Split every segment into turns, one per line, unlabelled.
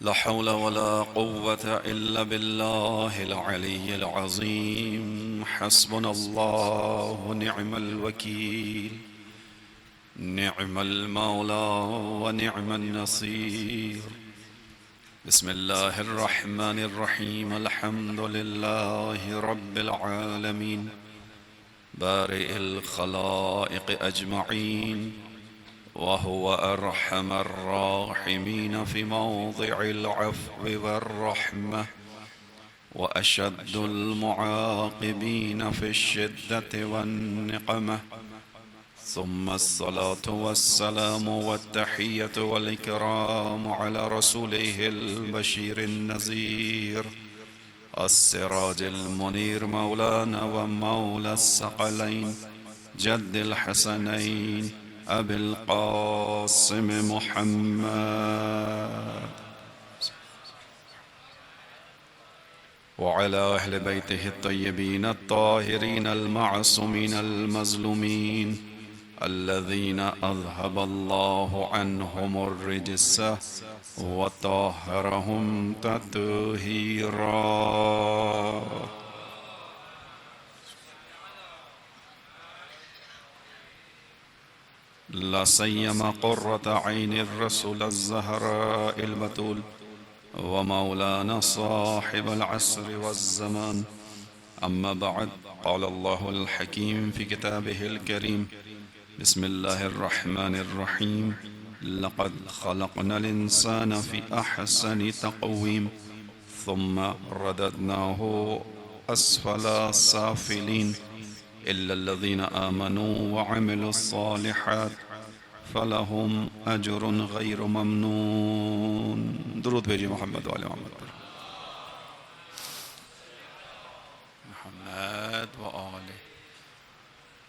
لا حول ولا قوة إلا بالله العلي العظيم. حسبنا الله ونعم الوكيل، نعم المولى ونعم النصير. بسم الله الرحمن الرحيم. الحمد لله رب العالمين بارئ الخلائق أجمعين، وهو أرحم الراحمين في موضع العفو والرحمة، وأشد المعاقبين في الشدة والنقمة. ثم الصلاة والسلام والتحية والإكرام على رسوله البشير النذير، السراج المنير، مولانا ومولى الثقلين، جد الحسنين، أبي القاسم محمد، وعلى أهل بيته الطيبين الطاهرين المعصومين المظلومين، الذين أذهب الله عنهم الرجس وطهرهم تطهيرا. لا سيما قرة عين الرسول الزهراء البتول ومولانا صاحب العصر والزمان. أما بعد، قال الله الحكيم في كتابه الكريم: بسم الله الرحمن الرحيم. لقد خلقنا الإنسان في أحسن تقويم ثم رددناه أسفل سافلين إلا الذين آمنوا وعملوا الصالحات فلهم أجر غير ممنون. درود بھیجی محمد والے محمد پر. محمد و آلہ.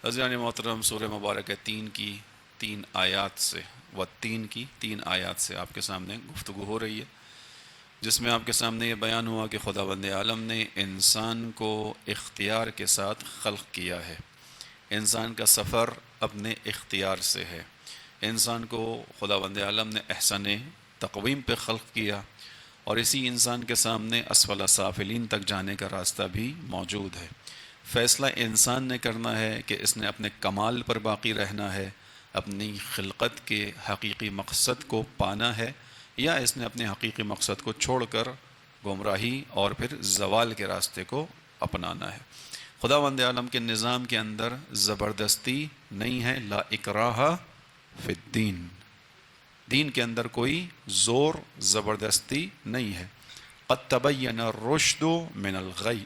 عزیزان محترم، سورہ مبارکہ تین آیات سے تین آیات سے آپ کے سامنے گفتگو ہو رہی ہے، جس میں آپ کے سامنے یہ بیان ہوا کہ خداوند عالم نے انسان کو اختیار کے ساتھ خلق کیا ہے. انسان کا سفر اپنے اختیار سے ہے. انسان کو خداوند عالم نے احسن تقویم پہ خلق کیا، اور اسی انسان کے سامنے اسفل سافلین تک جانے کا راستہ بھی موجود ہے. فیصلہ انسان نے کرنا ہے کہ اس نے اپنے کمال پر باقی رہنا ہے، اپنی خلقت کے حقیقی مقصد کو پانا ہے، یا اس نے اپنے حقیقی مقصد کو چھوڑ کر گمراہی اور پھر زوال کے راستے کو اپنانا ہے. خداوند عالم کے نظام کے اندر زبردستی نہیں ہے. لا اکراہ فی الدین. دین کے اندر کوئی زور زبردستی نہیں ہے. قد تبین الرشد من الغی.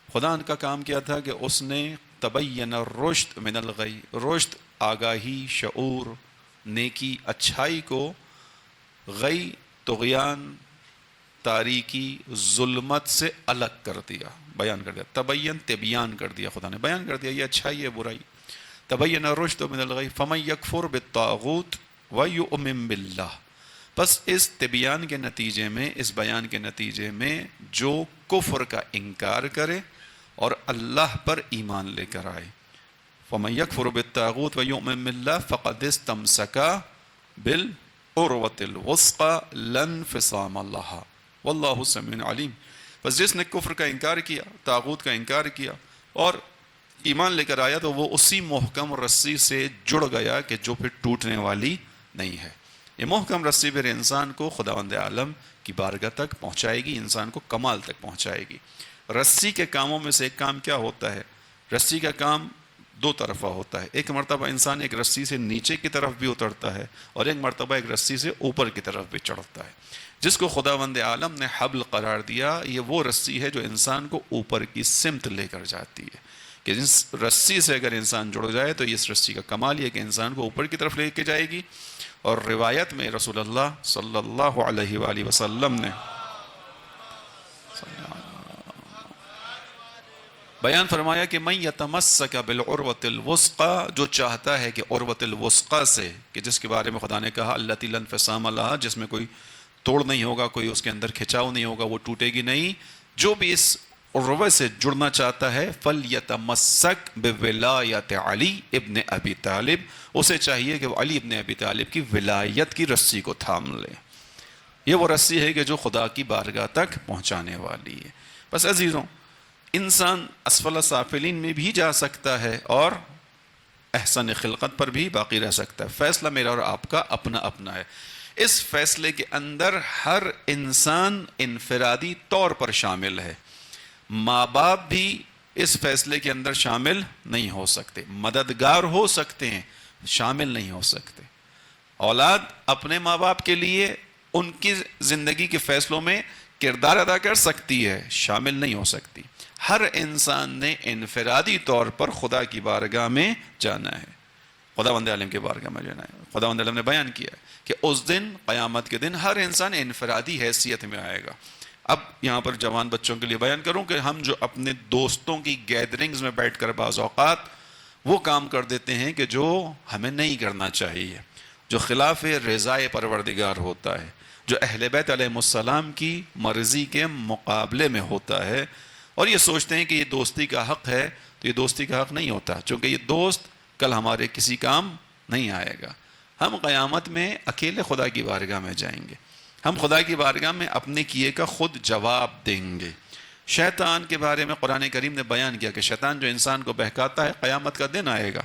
خدا کا کام کیا تھا کہ اس نے تبین الرشد من الغی، رشد آگاہی، شعور، نیکی، اچھائی کو غی، طغیان، تاریکی، ظلمت سے الگ کر دیا، بیان کر دیا. تبین تبیان کر دیا، خدا نے بیان کر دیا یہ اچھائی ہے برائی. تبین الرشد من الغی فمن یکفر بالطاغوت ویؤمن باللہ. بس اس تبیان کے نتیجے میں، اس بیان کے نتیجے میں جو کفر کا انکار کرے اور اللہ پر ایمان لے کر آئے، فمن یکفر بالطاغوت ویؤمن باللہ فقد استمسک بالعروۃ الوثقی لا انفصام لہا واللہ سمیع علیم. بس جس نے کفر کا انکار کیا، طاغوت کا انکار کیا اور ایمان لے کر آیا، تو وہ اسی محکم رسی سے جڑ گیا کہ جو پھر ٹوٹنے والی نہیں ہے. یہ محکم رسی پھر انسان کو خداوند عالم کی بارگاہ تک پہنچائے گی، انسان کو کمال تک پہنچائے گی. رسی کے کاموں میں سے ایک کام کیا ہوتا ہے؟ رسی کا کام دو طرفہ ہوتا ہے. ایک مرتبہ انسان ایک رسی سے نیچے کی طرف بھی اترتا ہے، اور ایک مرتبہ ایک رسی سے اوپر کی طرف بھی چڑھتا ہے. جس کو خداوند عالم نے حبل قرار دیا، یہ وہ رسی ہے جو انسان کو اوپر کی سمت لے کر جاتی ہے. کہ اس رسی سے اگر انسان جڑ جائے تو اس رسی کا کمال یہ کہ انسان کو اوپر کی طرف لے کے جائے گی. اور روایت میں رسول اللہ صلی اللہ علیہ وآلہ وسلم نے بیان فرمایا کہ من یتمسک بالعروۃ الوثقی، جو چاہتا ہے کہ عروۃ الوثقی سے، کہ جس کے بارے میں خدا نے کہا التی لا انفصام لہا، جس میں کوئی توڑ نہیں ہوگا، کوئی اس کے اندر کھچاؤ نہیں ہوگا، وہ ٹوٹے گی نہیں. جو بھی اس عروہ سے جڑنا چاہتا ہے فَلْيَتَمَسَّكْ بِوِلَایَةِ علی ابن ابی طالب، اسے چاہیے کہ وہ علی ابن ابی طالب کی ولایت کی رسی کو تھام لے. یہ وہ رسی ہے کہ جو خدا کی بارگاہ تک پہنچانے والی ہے۔ بس عزیزوں، انسان اسفل سافلین میں بھی جا سکتا ہے اور احسن خلقت پر بھی باقی رہ سکتا ہے۔ فیصلہ میرا اور آپ کا اپنا اپنا ہے۔ اس فیصلے کے اندر ہر انسان انفرادی طور پر شامل ہے۔ ماں باپ بھی اس فیصلے کے اندر شامل نہیں ہو سکتے، مددگار ہو سکتے ہیں، شامل نہیں ہو سکتے۔ اولاد اپنے ماں باپ کے لیے ان کی زندگی کے فیصلوں میں کردار ادا کر سکتی ہے، شامل نہیں ہو سکتی۔ ہر انسان نے انفرادی طور پر خدا کی بارگاہ میں جانا ہے، خداوند عالم کی بارگاہ میں جانا ہے۔ خداوند عالم نے بیان کیا ہے کہ اس دن، قیامت کے دن، ہر انسان انفرادی حیثیت میں آئے گا۔ اب یہاں پر جوان بچوں کے لیے بیان کروں کہ ہم جو اپنے دوستوں کی گیدرنگز میں بیٹھ کر بعض اوقات وہ کام کر دیتے ہیں کہ جو ہمیں نہیں کرنا چاہیے، جو خلاف رضائے پروردگار ہوتا ہے، جو اہل بیت علیہ السلام کی مرضی کے مقابلے میں ہوتا ہے، اور یہ سوچتے ہیں کہ یہ دوستی کا حق ہے، تو یہ دوستی کا حق نہیں ہوتا، چونکہ یہ دوست کل ہمارے کسی کام نہیں آئے گا۔ ہم قیامت میں اکیلے خدا کی بارگاہ میں جائیں گے، ہم خدا کی بارگاہ میں اپنے کیے کا خود جواب دیں گے۔ شیطان کے بارے میں قرآن کریم نے بیان کیا کہ شیطان جو انسان کو بہکاتا ہے، قیامت کا دن آئے گا،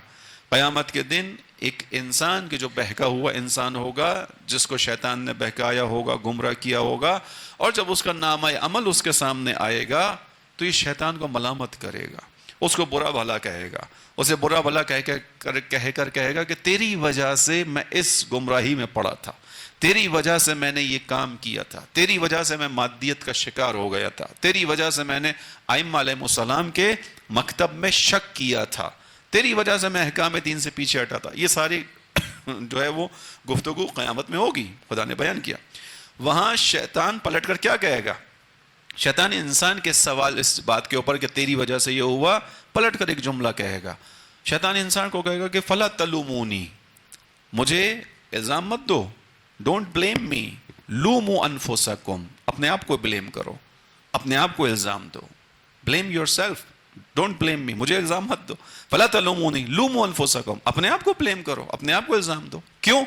قیامت کے دن ایک انسان کے جو بہکا ہوا انسان ہوگا، جس کو شیطان نے بہکایا ہوگا، گمراہ کیا ہوگا، اور جب اس کا نامہ عمل اس کے سامنے آئے گا تو یہ شیطان کو ملامت کرے گا، اس کو برا بھلا کہے گا، اسے برا بھلا کہہ کر کہے گا کہ تیری وجہ سے میں اس گمراہی میں پڑا تھا، تیری وجہ سے میں نے یہ کام کیا تھا، تیری وجہ سے میں مادیت کا شکار ہو گیا تھا، تیری وجہ سے میں نے ائمہ علیہ السلام کے مکتب میں شک کیا تھا، تیری وجہ سے میں احکام دین سے پیچھے ہٹا تھا۔ یہ ساری جو ہے وہ گفتگو قیامت میں ہوگی، خدا نے بیان کیا۔ وہاں شیطان پلٹ کر کیا کہے گا؟ شیطان انسان کے سوال اس بات کے اوپر کہ تیری وجہ سے یہ ہوا، پلٹ کر ایک جملہ کہے گا۔ شیطان انسان کو کہے گا کہ فلا تلومونی، مجھے الزام مت دو، ڈونٹ بلیم می، لوموا انفسکم، اپنے آپ کو بلیم کرو، اپنے آپ کو الزام دو، blame yourself, don't blame me, مجھے الزام مت دو، فلا تلومونی لوموا انفسکم، اپنے آپ کو بلیم کرو، اپنے آپ کو الزام دو۔ کیوں؟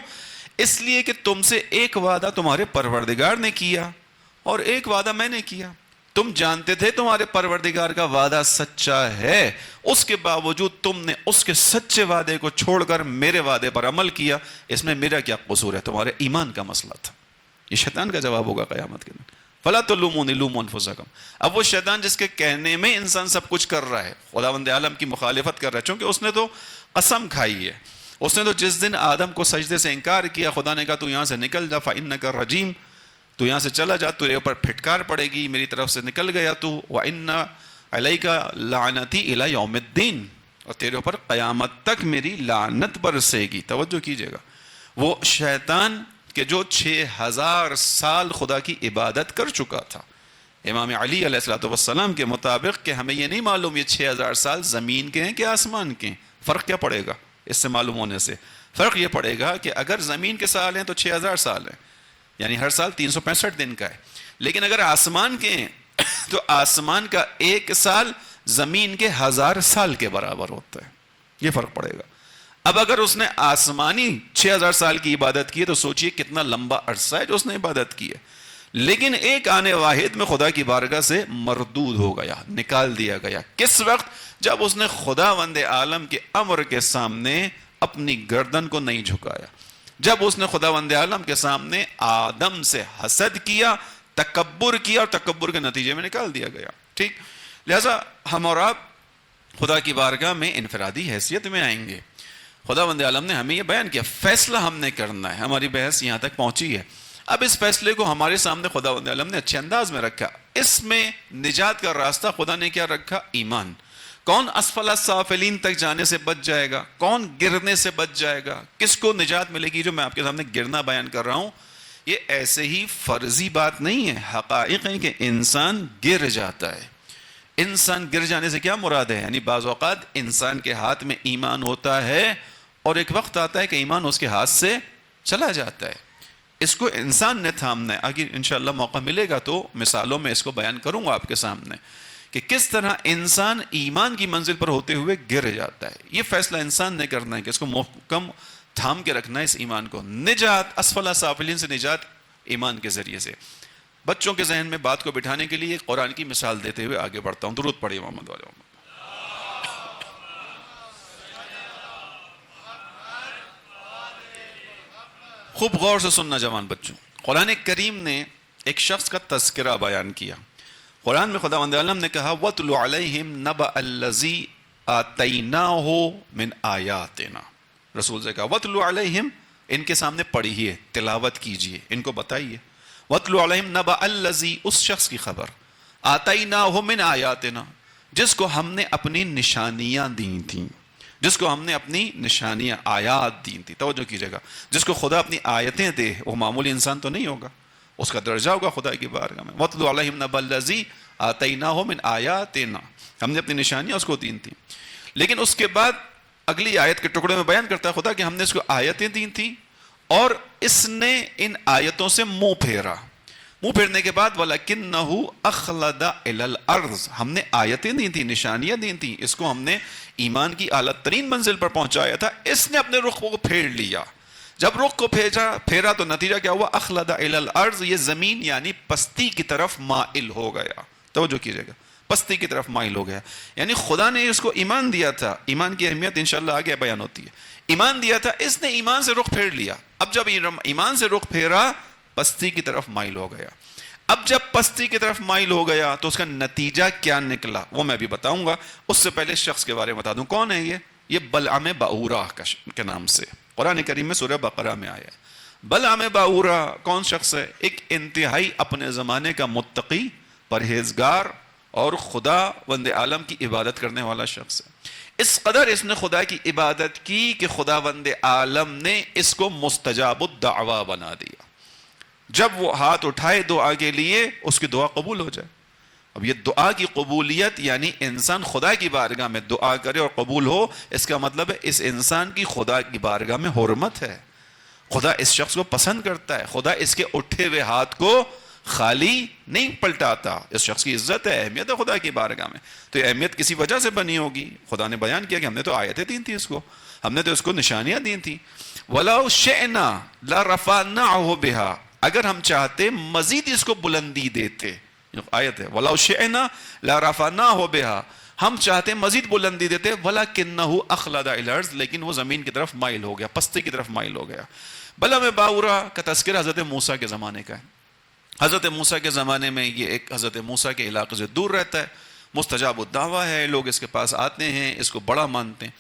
اس لیے کہ تم سے ایک وعدہ تمہارے پروردگار نے کیا اور ایک وعدہ میں نے کیا، تم جانتے تھے تمہارے پروردگار کا وعدہ سچا ہے، اس کے باوجود تم نے اس کے سچے وعدے کو چھوڑ کر میرے وعدے پر عمل کیا، اس میں میرا کیا قصور ہے؟ تمہارے ایمان کا مسئلہ تھا۔ یہ شیطان کا جواب ہوگا قیامت کے دن، فلا تلومونی لوموا انفسکم۔ اب وہ شیطان جس کے کہنے میں انسان سب کچھ کر رہا ہے، خداوند عالم کی مخالفت کر رہا ہے، چونکہ اس نے تو قسم کھائی ہے، اس نے تو جس دن آدم کو سجدے سے انکار کیا، خدا نے کہا تو یہاں سے نکل جا، فإنک رجیم، تو یہاں سے چلا جا، تیرے اوپر پھٹکار پڑے گی، میری طرف سے نکل گیا تو، وَإِنَّ عَلَيْكَ لَعْنَتِي إِلَى يَوْمِ الدِّينِ، اور تیرے اوپر قیامت تک میری لعنت برسے گی۔ توجہ کیجئے گا، وہ شیطان کہ جو 6000 سال خدا کی عبادت کر چکا تھا، امام علی علیہ السلام کے مطابق، کہ ہمیں یہ نہیں معلوم یہ 6000 سال زمین کے ہیں کہ آسمان کے ہیں۔ فرق کیا پڑے گا اس سے معلوم ہونے سے؟ فرق یہ پڑے گا کہ اگر زمین کے سال ہیں تو 6000 سال ہیں، یعنی ہر سال 365 دن کا ہے، لیکن اگر آسمان کے ہیں تو آسمان کا ایک سال زمین کے 1000 سال کے برابر ہوتا ہے، یہ فرق پڑے گا۔ اب اگر اس نے آسمانی 6000 سال کی عبادت کی ہے تو سوچئے کتنا لمبا عرصہ ہے جو اس نے عبادت کی ہے، لیکن ایک آنے واحد میں خدا کی بارگاہ سے مردود ہو گیا، نکال دیا گیا۔ کس وقت؟ جب اس نے خداوند عالم کے امر کے سامنے اپنی گردن کو نہیں جھکایا، جب اس نے خداوند عالم کے سامنے آدم سے حسد کیا، تکبر کیا، اور تکبر کے نتیجے میں نکال دیا گیا۔ ٹھیک، لہذا ہم اور آپ خدا کی بارگاہ میں انفرادی حیثیت میں آئیں گے۔ خداوند عالم نے ہمیں یہ بیان کیا، فیصلہ ہم نے کرنا ہے، ہماری بحث یہاں تک پہنچی ہے۔ اب اس فیصلے کو ہمارے سامنے خداوند عالم نے اچھے انداز میں رکھا، اس میں نجات کا راستہ خدا نے کیا رکھا؟ ایمان۔ کون اسفل السافلین تک جانے سے بچ جائے گا؟ کون گرنے سے بچ جائے گا؟ کس کو نجات ملے گی؟ جو میں آپ کے سامنے گرنا بیان کر رہا ہوں، یہ ایسے ہی فرضی بات نہیں ہے، حقائق ہے کہ انسان گر جاتا ہے۔ انسان گر جانے سے کیا مراد ہے؟ یعنی بعض اوقات انسان کے ہاتھ میں ایمان ہوتا ہے اور ایک وقت آتا ہے کہ ایمان اس کے ہاتھ سے چلا جاتا ہے، اس کو انسان نے تھامنا ہے۔ آگے انشاءاللہ موقع ملے گا تو مثالوں میں اس کو بیان کروں گا آپ کے سامنے کہ کس طرح انسان ایمان کی منزل پر ہوتے ہوئے گر جاتا ہے۔ یہ فیصلہ انسان نے کرنا ہے کہ اس کو محکم تھام کے رکھنا ہے، اس ایمان کو۔ نجات، اسفل سافلین سے نجات ایمان کے ذریعے سے. بچوں کے ذہن میں بات کو بٹھانے کے لیے قرآن کی مثال دیتے ہوئے آگے بڑھتا ہوں. درود پڑھیے محمد والے محمد. خوب غور سے سننا جوان بچوں. قرآن کریم نے ایک شخص کا تذکرہ بیان کیا. قرآن میں خداوند عالم نے کہا وَاتْلُ عَلَيْهِمْ نَبَأَ الَّذِي آتَيْنَاهُ مِنْ آيَاتِنَا. رسول سے کہا وَاتْلُ عَلَيْهِمْ، ان کے سامنے پڑھیے، تلاوت کیجئے، ان کو بتائیے. وَاتْلُ عَلَيْهِمْ نَبَأَ الَّذِي، اس شخص کی خبر، آتَيْنَاهُ مِنْ آيَاتِنَا، جس کو ہم نے اپنی نشانیاں دی تھیں، جس کو ہم نے اپنی نشانیاں آیات دی تھی. توجہ کیجئے گا، جس کو خدا اپنی آیتیں دے وہ معمولی انسان تو نہیں ہوگا، اس کا درجہ ہوگا خدا کی بارگاہ میں. وَاتْلُ عَلَيْهِمْ نَبَأَ الَّذِي آتَيْنَاهُ مِنْ آيَاتِنَا، ہم نے اپنی نشانیاں اس کو دی تھیں. لیکن اس کے بعد اگلی آیت کے ٹکڑے میں بیان کرتا ہے خدا کہ ہم نے اس کو آیتیں دی تھیں اور اس نے ان آیتوں سے منہ پھیرا. منہ پھیرنے کے بعد وَلَكِنَّهُ أَخْلَدَ إِلَى الْأَرْضِ، ہم نے آیتیں دی تھیں، نشانیاں دی تھیں، اس کو ہم نے ایمان کی اعلیٰ ترین منزل پر پہنچایا تھا. اس نے اپنے رخ کو پھیر لیا. جب رخ کو پھیرا تو نتیجہ کیا ہوا؟ اخلد الی الارض، یہ زمین یعنی پستی کی طرف مائل ہو گیا. توجہ کیجئے گا، پستی کی طرف مائل ہو گیا. یعنی خدا نے اس کو ایمان دیا تھا. ایمان کی اہمیت انشاءاللہ آگے بیان ہوتی ہے. ایمان دیا تھا، اس نے ایمان سے رخ پھیر لیا. اب جب ایمان سے رخ پھیرا پستی کی طرف مائل ہو گیا. اب جب پستی کی طرف مائل ہو گیا تو اس کا نتیجہ کیا نکلا وہ میں بھی بتاؤں گا. اس سے پہلے شخص کے بارے میں بتا دوں. کون ہے یہ بلعام باورا کے نام سے قرآن کریم میں سورہ بقرہ میں آیا ہے. بلعام باورا کون شخص ہے؟ ایک انتہائی اپنے زمانے کا متقی، پرہیزگار اور خدا وند عالم کی عبادت کرنے والا شخص ہے. اس قدر اس نے خدا کی عبادت کی کہ خدا وند عالم نے اس کو مستجاب الدعویٰ بنا دیا. جب وہ ہاتھ اٹھائے دعا کے لیے اس کی دعا قبول ہو جائے. اب یہ دعا کی قبولیت یعنی انسان خدا کی بارگاہ میں دعا کرے اور قبول ہو، اس کا مطلب ہے اس انسان کی خدا کی بارگاہ میں حرمت ہے. خدا اس شخص کو پسند کرتا ہے. خدا اس کے اٹھے ہوئے ہاتھ کو خالی نہیں پلٹاتا. اس شخص کی عزت ہے، اہمیت ہے خدا کی بارگاہ میں. تو یہ اہمیت کسی وجہ سے بنی ہوگی. خدا نے بیان کیا کہ ہم نے تو آیتیں دی تھیں، اس کو ہم نے تو اس کو نشانیاں دی تھیں. وَلَوْ شِئْنَا لَرَفَعْنَاهُ بِهَا، اگر ہم چاہتے مزید اس کو بلندی دیتے. آیت ہے وَلَوْ شِئْنَا لَرَفَعْنَاهُ بِهَا، ہم چاہتے مزید بلندی دیتے. وَلَكِنَّهُ أَخْلَدَ إِلَى الْأَرْضِ، لیکن وہ زمین کی طرف مائل ہو گیا، پستی کی طرف مائل ہو گیا. بلعام باورا کا تذکرہ حضرت موسیٰ کے زمانے کا ہے. حضرت موسیٰ کے زمانے میں یہ ایک حضرت موسیٰ کے علاقے سے دور رہتا ہے. مستجاب الدعویٰ ہے، لوگ اس کے پاس آتے ہیں، اس کو بڑا مانتے ہیں.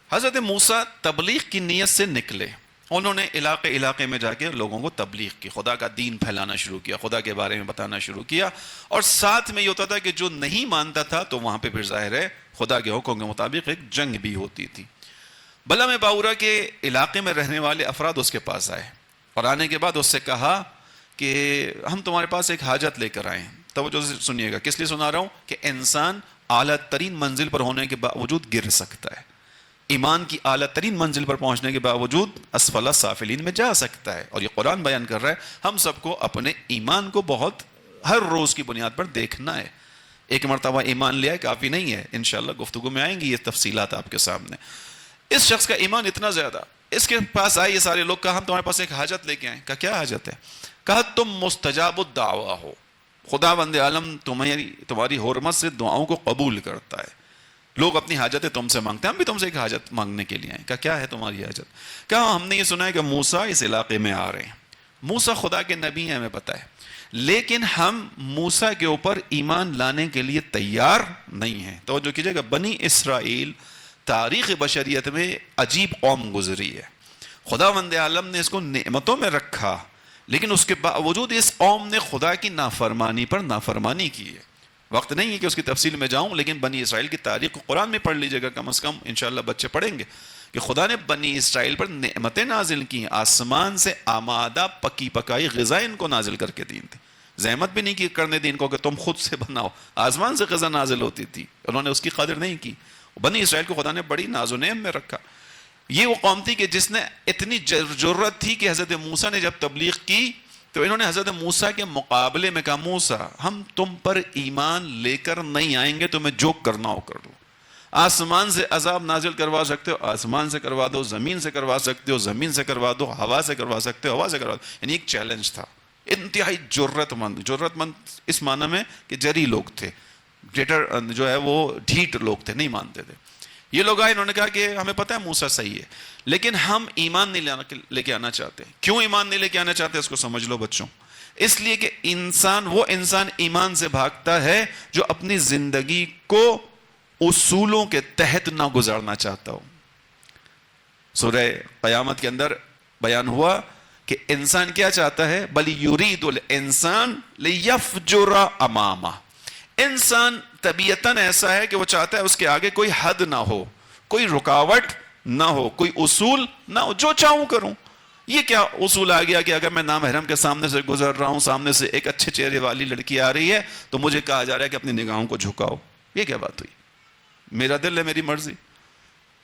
حضرت موسیٰ تبلیغ کی نیت سے نکلے. انہوں نے علاقے میں جا کے لوگوں کو تبلیغ کی، خدا کا دین پھیلانا شروع کیا، خدا کے بارے میں بتانا شروع کیا. اور ساتھ میں یہ ہوتا تھا کہ جو نہیں مانتا تھا تو وہاں پہ پھر ظاہر ہے خدا کے حکم کے مطابق ایک جنگ بھی ہوتی تھی. بلعام باورا کے علاقے میں رہنے والے افراد اس کے پاس آئے اور آنے کے بعد اس سے کہا کہ ہم تمہارے پاس ایک حاجت لے کر آئے ہیں. توجہ سے سنیے گا، کس لیے سنا رہا ہوں؟ کہ انسان اعلیٰ ترین منزل پر ہونے کے باوجود گر سکتا ہے. ایمان کی اعلیٰ ترین منزل پر پہنچنے کے باوجود اسفل سافلین میں جا سکتا ہے. اور یہ قرآن بیان کر رہا ہے ہم سب کو اپنے ایمان کو بہت ہر روز کی بنیاد پر دیکھنا ہے. ایک مرتبہ ایمان لیا ہے کافی نہیں ہے. انشاءاللہ گفتگو میں آئیں گی یہ تفصیلات آپ کے سامنے. اس شخص کا ایمان اتنا زیادہ، اس کے پاس آئے یہ سارے لوگ، کہا ہم تمہارے پاس ایک حاجت لے کے آئے. کہا کیا حاجت ہے؟ کہا تم مستجاب الدعویٰ ہو، خدا وند عالم تمہاری حرمت سے دعاؤں کو قبول کرتا ہے. لوگ اپنی حاجتیں تم سے مانگتے ہیں، ہم بھی تم سے ایک حاجت مانگنے کے لیے آئے. کہا کیا ہے تمہاری حاجت؟ کہا ہم نے یہ سنا ہے کہ موسیٰ اس علاقے میں آ رہے ہیں. موسیٰ خدا کے نبی ہیں ہمیں پتہ ہے، لیکن ہم موسیٰ کے اوپر ایمان لانے کے لیے تیار نہیں ہیں. توجہ کیجئے گا، بنی اسرائیل تاریخ بشریت میں عجیب قوم گزری ہے. خدا وند عالم نے اس کو نعمتوں میں رکھا، لیکن اس کے باوجود اس قوم نے خدا کی نافرمانی پر نافرمانی کی ہے. وقت نہیں ہے کہ اس کی تفصیل میں جاؤں، لیکن بنی اسرائیل کی تاریخ کو قرآن میں پڑھ لیجئے گا، کم از کم انشاءاللہ بچے پڑھیں گے کہ خدا نے بنی اسرائیل پر نعمتیں نازل کی، آسمان سے آمادہ پکی پکائی غذا ان کو نازل کر کے دی تھی. زحمت بھی نہیں کی کرنے دی ان کو کہ تم خود سے بناؤ، آسمان سے غذا نازل ہوتی تھی، انہوں نے اس کی قدر نہیں کی. بنی اسرائیل کو خدا نے بڑی ناز و نعم میں رکھا. یہ وہ قوم تھی کہ جس نے اتنی جرت تھی کہ حضرت موسیٰ نے جب تبلیغ کی تو انہوں نے حضرت موسیٰ کے مقابلے میں کہا موسیٰ ہم تم پر ایمان لے کر نہیں آئیں گے، تمہیں جو کرنا ہو کر دو. آسمان سے عذاب نازل کروا سکتے ہو آسمان سے کروا دو، زمین سے کروا سکتے ہو زمین سے کروا دو، ہوا سے کروا سکتے ہو ہوا سے کروا دو. یعنی ایک چیلنج تھا. انتہائی جرت مند اس معنی میں کہ جری لوگ تھے، گریٹر جو ہے وہ ڈھیٹ لوگ تھے، نہیں مانتے تھے. یہ لوگ آئے، انہوں نے کہا کہ ہمیں پتہ ہے موسیٰ صحیح ہے، لیکن ہم ایمان نہیں لے کے آنا چاہتے. کیوں ایمان نہیں لے کے آنا چاہتے؟ اس کو سمجھ لو بچوں. اس لیے کہ وہ انسان ایمان سے بھاگتا ہے جو اپنی زندگی کو اصولوں کے تحت نہ گزارنا چاہتا ہو. سورہ قیامت کے اندر بیان ہوا کہ انسان کیا چاہتا ہے، بل یرید الانسان لیفجر امامہ. انسان طبیعتاً ایسا ہے کہ وہ چاہتا ہے اس کے آگے کوئی حد نہ ہو، کوئی رکاوٹ نہ ہو، کوئی اصول نہ ہو، جو چاہوں کروں. یہ کیا اصول آ گیا کہ اگر میں نامحرم کے سامنے سے گزر رہا ہوں، سامنے سے ایک اچھے چہرے والی لڑکی آ رہی ہے تو مجھے کہا جا رہا ہے کہ اپنی نگاہوں کو جھکاؤ. یہ کیا بات ہوئی؟ میرا دل ہے، میری مرضی.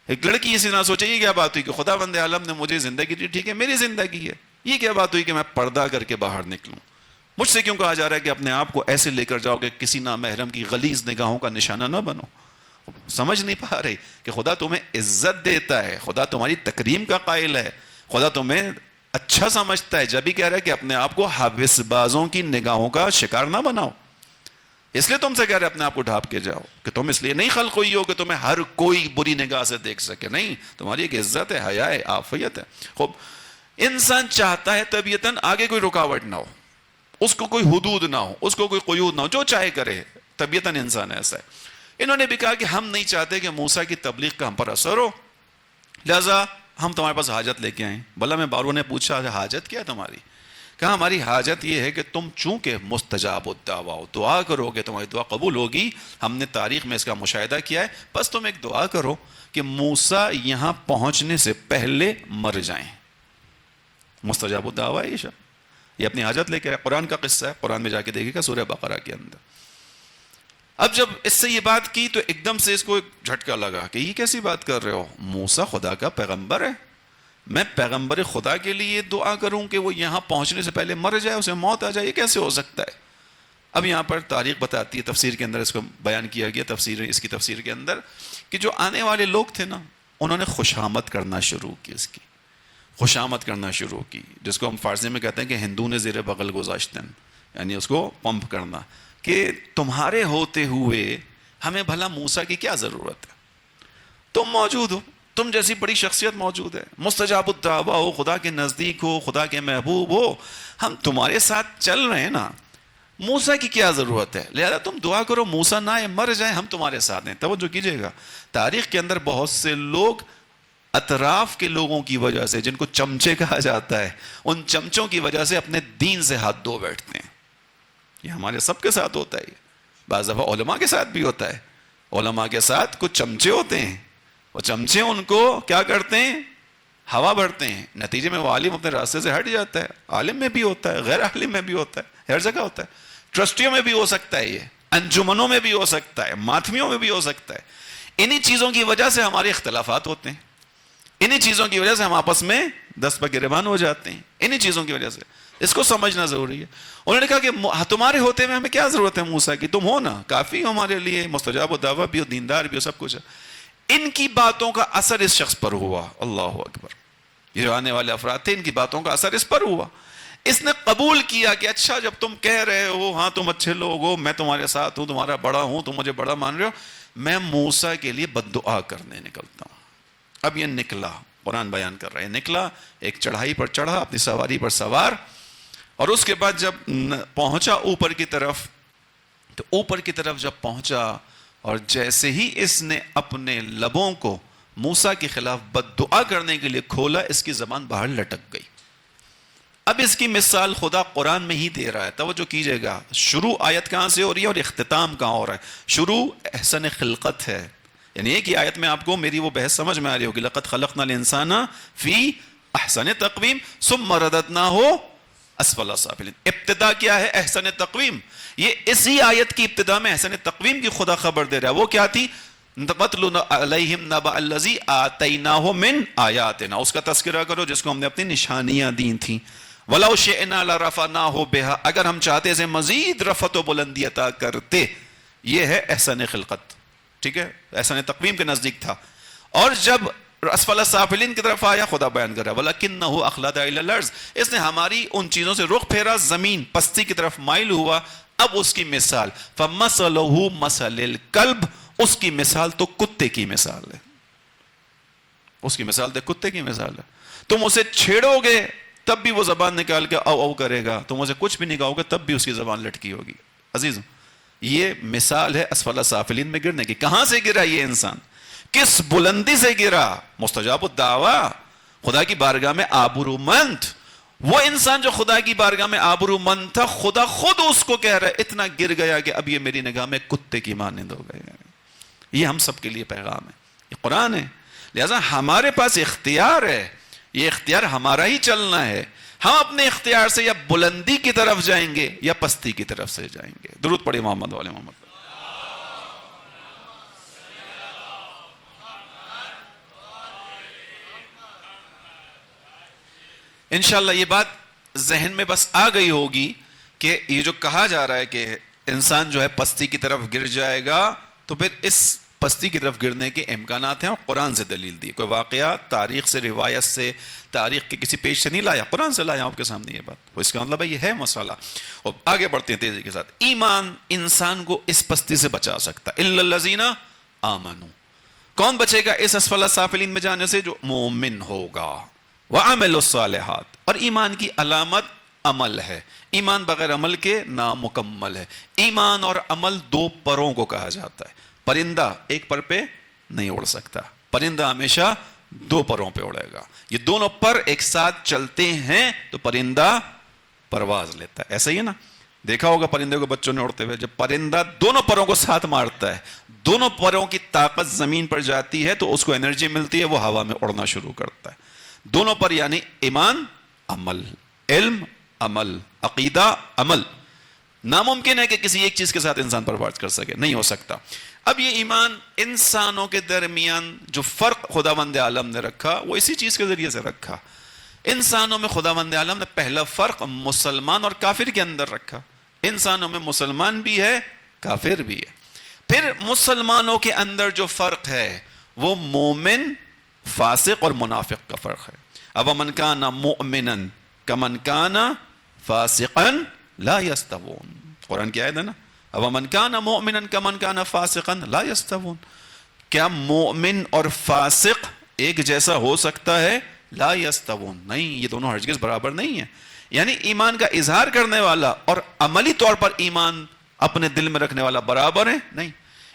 ایک لڑکی اسی نہ سوچے یہ کیا بات ہوئی کہ خدا بند عالم نے مجھے زندگی دی، ٹھیک ہے میری زندگی ہے. یہ کیا بات ہوئی کہ میں پردہ کر کے باہر نکلوں؟ مجھ سے کیوں کہا جا رہا ہے کہ اپنے آپ کو ایسے لے کر جاؤ کہ کسی نامحرم کی غلیظ نگاہوں کا نشانہ نہ بنو؟ سمجھ نہیں پا رہی کہ خدا تمہیں عزت دیتا ہے، خدا تمہاری تکریم کا قائل ہے، خدا تمہیں اچھا سمجھتا ہے، جب بھی کہہ رہا ہے کہ اپنے آپ کو حوث بازوں کی نگاہوں کا شکار نہ بناؤ. اس لیے تم سے کہہ رہے اپنے آپ کو ڈھانپ کے جاؤ کہ تم اس لیے نہیں خلق ہوئی ہو کہ تمہیں ہر کوئی بری نگاہ سے دیکھ سکے. نہیں، تمہاری ایک عزت ہے، حیا ہے، عافیت ہے. خوب انسان چاہتا ہے طبیعتاً آگے کوئی رکاوٹ نہ ہو، اس کو کوئی حدود نہ ہو، اس کو کوئی قیود نہ ہو، جو چاہے کرے. طبیعتاً انسان ایسا ہے. انہوں نے بھی کہا کہ ہم نہیں چاہتے کہ موسیٰ کی تبلیغ کا ہم پر اثر ہو، لہذا ہم تمہارے پاس حاجت لے کے آئیں. بلا میں باروں نے پوچھا حاجت کیا ہے تمہاری؟ کہا ہماری حاجت یہ ہے کہ تم چونکہ مستجاب الدعویٰ ہو، دعا کرو کہ تمہاری دعا قبول ہوگی. ہم نے تاریخ میں اس کا مشاہدہ کیا ہے، بس تم ایک دعا کرو کہ موسیٰ یہاں پہنچنے سے پہلے مر جائیں. مستجاب الدعویٰ ہے یہ اپنی حاجت لے کے آئے. قرآن کا قصہ ہے، قرآن میں جا کے دیکھے گا سورہ بقرہ کے اندر. اب جب اس سے یہ بات کی تو ایک دم سے اس کو ایک جھٹکا لگا کہ یہ کیسی بات کر رہے ہو، موسیٰ خدا کا پیغمبر ہے، میں پیغمبر خدا کے لیے دعا کروں کہ وہ یہاں پہنچنے سے پہلے مر جائے، اسے موت آ جائے، یہ کیسے ہو سکتا ہے؟ اب یہاں پر تاریخ بتاتی ہے، تفسیر کے اندر اس کو بیان کیا گیا، اس کی تفسیر کے اندر کہ جو آنے والے لوگ تھے نا، انہوں نے خوشامد کرنا شروع کی، اس کی خوشامد کرنا شروع کی، جس کو ہم فارسی میں کہتے ہیں کہ ہندو نے زیر بغل گذاشتن، یعنی اس کو پمپ کرنا کہ تمہارے ہوتے ہوئے ہمیں بھلا موسیٰ کی کیا ضرورت ہے؟ تم موجود ہو، تم جیسی بڑی شخصیت موجود ہے، مستجاب الدعویٰ ہو، خدا کے نزدیک ہو، خدا کے محبوب ہو، ہم تمہارے ساتھ چل رہے ہیں نا، موسیٰ کی کیا ضرورت ہے؟ لہذا تم دعا کرو موسیٰ نہ آئے، مر جائیں، ہم تمہارے ساتھ ہیں. توجہ کیجئے گا، تاریخ کے اندر بہت سے لوگ اطراف کے لوگوں کی وجہ سے، جن کو چمچے کہا جاتا ہے، ان چمچوں کی وجہ سے اپنے دین سے ہاتھ دھو بیٹھتے ہیں. یہ ہمارے سب کے ساتھ ہوتا ہے، بعض دفعہ علماء کے ساتھ بھی ہوتا ہے. علماء کے ساتھ کچھ چمچے ہوتے ہیں، وہ چمچے ان کو کیا کرتے ہیں؟ ہوا بھرتے ہیں، نتیجے میں وہ عالم اپنے راستے سے ہٹ جاتا ہے. عالم میں بھی ہوتا ہے، غیر عالم میں بھی ہوتا ہے، ہر جگہ ہوتا ہے. ٹرسٹیوں میں بھی ہو سکتا ہے، یہ انجمنوں میں بھی ہو سکتا ہے، ماتمیوں میں بھی ہو سکتا ہے. انہی چیزوں کی وجہ سے ہمارے اختلافات ہوتے ہیں، انہی چیزوں کی وجہ سے ہم آپس میں دست بگریبان ہو جاتے ہیں، انہی چیزوں کی وجہ سے. اس کو سمجھنا ضروری ہے. انہوں نے کہا کہ تمہارے ہوتے میں ہمیں کیا ضرورت ہے موسیٰ کی، تم ہو نا، کافی ہو ہمارے لیے، مستجاب الدعویٰ بھی ہو، دیندار بھی ہو، سب کچھ ہے. ان کی باتوں کا اثر اس شخص پر ہوا. اللہ اکبر. یہ جو آنے والے افراد تھے، ان کی باتوں کا اثر اس پر ہوا. اس نے قبول کیا کہ اچھا جب تم کہہ رہے ہو ہاں تم اچھے لوگ ہو، میں تمہارے ساتھ ہوں، تمہارا بڑا ہوں، تم مجھے بڑا مان رہے ہو، میں موسیٰ کے لیے بد دعا کرنے نکلتا ہوں. اب یہ نکلا، قرآن بیان کر رہا ہے، نکلا، ایک چڑھائی پر چڑھا، اپنی سواری پر سوار، اور اس کے بعد جب پہنچا اوپر کی طرف، تو اوپر کی طرف جب پہنچا اور جیسے ہی اس نے اپنے لبوں کو موسیٰ کے خلاف بد دعا کرنے کے لیے کھولا، اس کی زبان باہر لٹک گئی. اب اس کی مثال خدا قرآن میں ہی دے رہا ہے. توجہ کیجئے گا، شروع آیت کہاں سے ہو رہی ہے اور اختتام کہاں ہو رہا ہے. شروع احسن خلقت ہے، یعنی ایک ہی آیت میں آپ کو میری وہ بحث سمجھ میں آ رہی ہوگی، لقد خلقنا الانسان فی احسن تقویم ثم رددناہ اسفل سافلین. ابتدا کیا ہے؟ احسن تقویم. یہ اسی آیت کی ابتدا میں احسن تقویم کی خدا خبر دے رہا ہے. وہ کیا تھی؟ وَاتْلُ عَلَيْهِمْ نَبَأَ الَّذِي آتَيْنَاهُ مِنْ آیَاتِنَا. اس کا تذکرہ کرو جس کو ہم نے اپنی نشانیاں دی تھیں. وَلَوْ شِئْنَا لَرَفَعْنَاهُ بِهَا. اگر ہم چاہتے اسے مزید رفعت و بلندی عطا کرتے. یہ ہے احسن خلقت. ٹھیک ہے، احسن تقویم کے نزدیک تھا. اور جب اسفل السافلین کی طرف آیا، خدا بیان کر رہا ہے وَلَكِنَّهُ أَخْلَدَ إِلَى الْأَرْضِ، اس نے ہماری ان چیزوں سے رخ پھیرا، زمین پستی کی طرف مائل ہوا. اب اس کی مثال فَمَثَلُهُ مَثَلِ الْكَلْبِ، اس کی مثال تو کتے کی مثال ہے. اس کی مثال تو کتے کی مثال ہے. تم اسے چھیڑو گے تب بھی وہ زبان نکال کے او او کرے گا، تم اسے کچھ بھی نہیں کہو گے تب بھی اس کی زبان لٹکی ہوگی. عزیزوں یہ مثال ہے اسفل السافلین میں گرنے کی. کہاں سے گرا یہ انسان؟ کس بلندی سے گرا؟ مستجاب الدعویٰ، خدا کی بارگاہ میں آبرومند. وہ انسان جو خدا کی بارگاہ میں آبرومند تھا، خدا خود اس کو کہہ رہا ہے اتنا گر گیا کہ اب یہ میری نگاہ میں کتے کی مانند ہو گئے. یہ ہم سب کے لیے پیغام ہے، یہ قرآن ہے. لہذا ہمارے پاس اختیار ہے، یہ اختیار ہمارا ہی چلنا ہے. ہم اپنے اختیار سے یا بلندی کی طرف جائیں گے یا پستی کی طرف سے جائیں گے. درود پڑھیں محمد والے محمد. انشاءاللہ یہ بات ذہن میں بس آ گئی ہوگی کہ یہ جو کہا جا رہا ہے کہ انسان جو ہے پستی کی طرف گر جائے گا، تو پھر اس پستی کی طرف گرنے کے امکانات ہیں اور قرآن سے دلیل دی. کوئی واقعہ تاریخ سے، روایت سے، تاریخ کے کسی پیج سے نہیں لایا، قرآن سے لایا آپ کے سامنے یہ بات. اس کا مطلب ہے یہ ہے مسئلہ. اور آگے بڑھتے ہیں تیزی کے ساتھ. ایمان انسان کو اس پستی سے بچا سکتا ہے. الا الذین آمنوا، کون بچے گا اس اسفل السافلین میں جانے سے؟ جو مومن ہوگا. وعملوا الصالحات، اور ایمان کی علامت عمل ہے. ایمان بغیر عمل کے نامکمل ہے. ایمان اور عمل دو پروں کو کہا جاتا ہے. پرندہ ایک پر پہ نہیں اڑ سکتا، پرندہ ہمیشہ دو پروں پہ اڑے گا. یہ دونوں پر ایک ساتھ چلتے ہیں تو پرندہ پرواز لیتا ہے. ایسا ہی ہے نا، دیکھا ہوگا پرندے کو بچوں نے اڑتے ہوئے. جب پرندہ دونوں پروں کو ساتھ مارتا ہے، دونوں پروں کی طاقت زمین پر جاتی ہے تو اس کو انرجی ملتی ہے، وہ ہوا میں اڑنا شروع کرتا ہے. دونوں پر یعنی ایمان عمل، علم عمل، عقیدہ عمل. ناممکن ہے کہ کسی ایک چیز کے ساتھ انسان پرواز کر سکے، نہیں ہو سکتا. اب یہ ایمان انسانوں کے درمیان جو فرق خداوند عالم نے رکھا وہ اسی چیز کے ذریعے سے رکھا. انسانوں میں خداوند عالم نے پہلا فرق مسلمان اور کافر کے اندر رکھا. انسانوں میں مسلمان بھی ہے، کافر بھی ہے. پھر مسلمانوں کے اندر جو فرق ہے وہ مومن، فاسق اور منافق کا فرق ہے. اب من کان مؤمنا کمن کان فاسقا لا یستوون، قرآن کی آیت ہے نا. اب من کان مؤمنا کمن کان فاسقا لا یستوون. کیا مومن اور فاسق ایک جیسا ہو سکتا ہے؟ لا یستوون، نہیں، یہ دونوں ہرگز برابر نہیں ہیں. یعنی ایمان کا اظہار کرنے والا اور عملی طور پر ایمان اپنے دل میں رکھنے والا برابر ہیں؟ نہیں.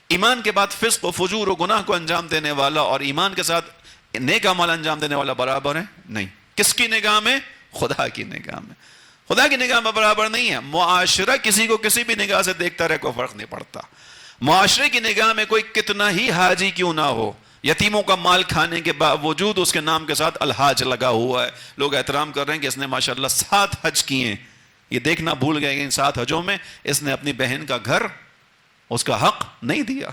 ایمان کے بعد فسق و فجور و گناہ کو انجام دینے والا اور ایمان کے ساتھ نیک عمل انجام دینے والا برابر ہیں؟ نہیں. کس کی نگاہ میں؟ خدا کی نگاہ میں. خدا کی نگاہ میں برابر نہیں ہے. معاشرہ کسی کو کسی بھی نگاہ سے دیکھتا رہے، کوئی فرق نہیں پڑتا. معاشرے کی نگاہ میں کوئی کتنا ہی حاجی کیوں نہ ہو، یتیموں کا مال کھانے کے باوجود اس کے نام کے ساتھ الحاج لگا ہوا ہے، لوگ احترام کر رہے ہیں کہ اس نے ماشاءاللہ 7 حج کیے ہیں. یہ دیکھنا بھول گئے کہ ان 7 حجوں میں اس نے اپنی بہن کا گھر، اس کا حق نہیں دیا.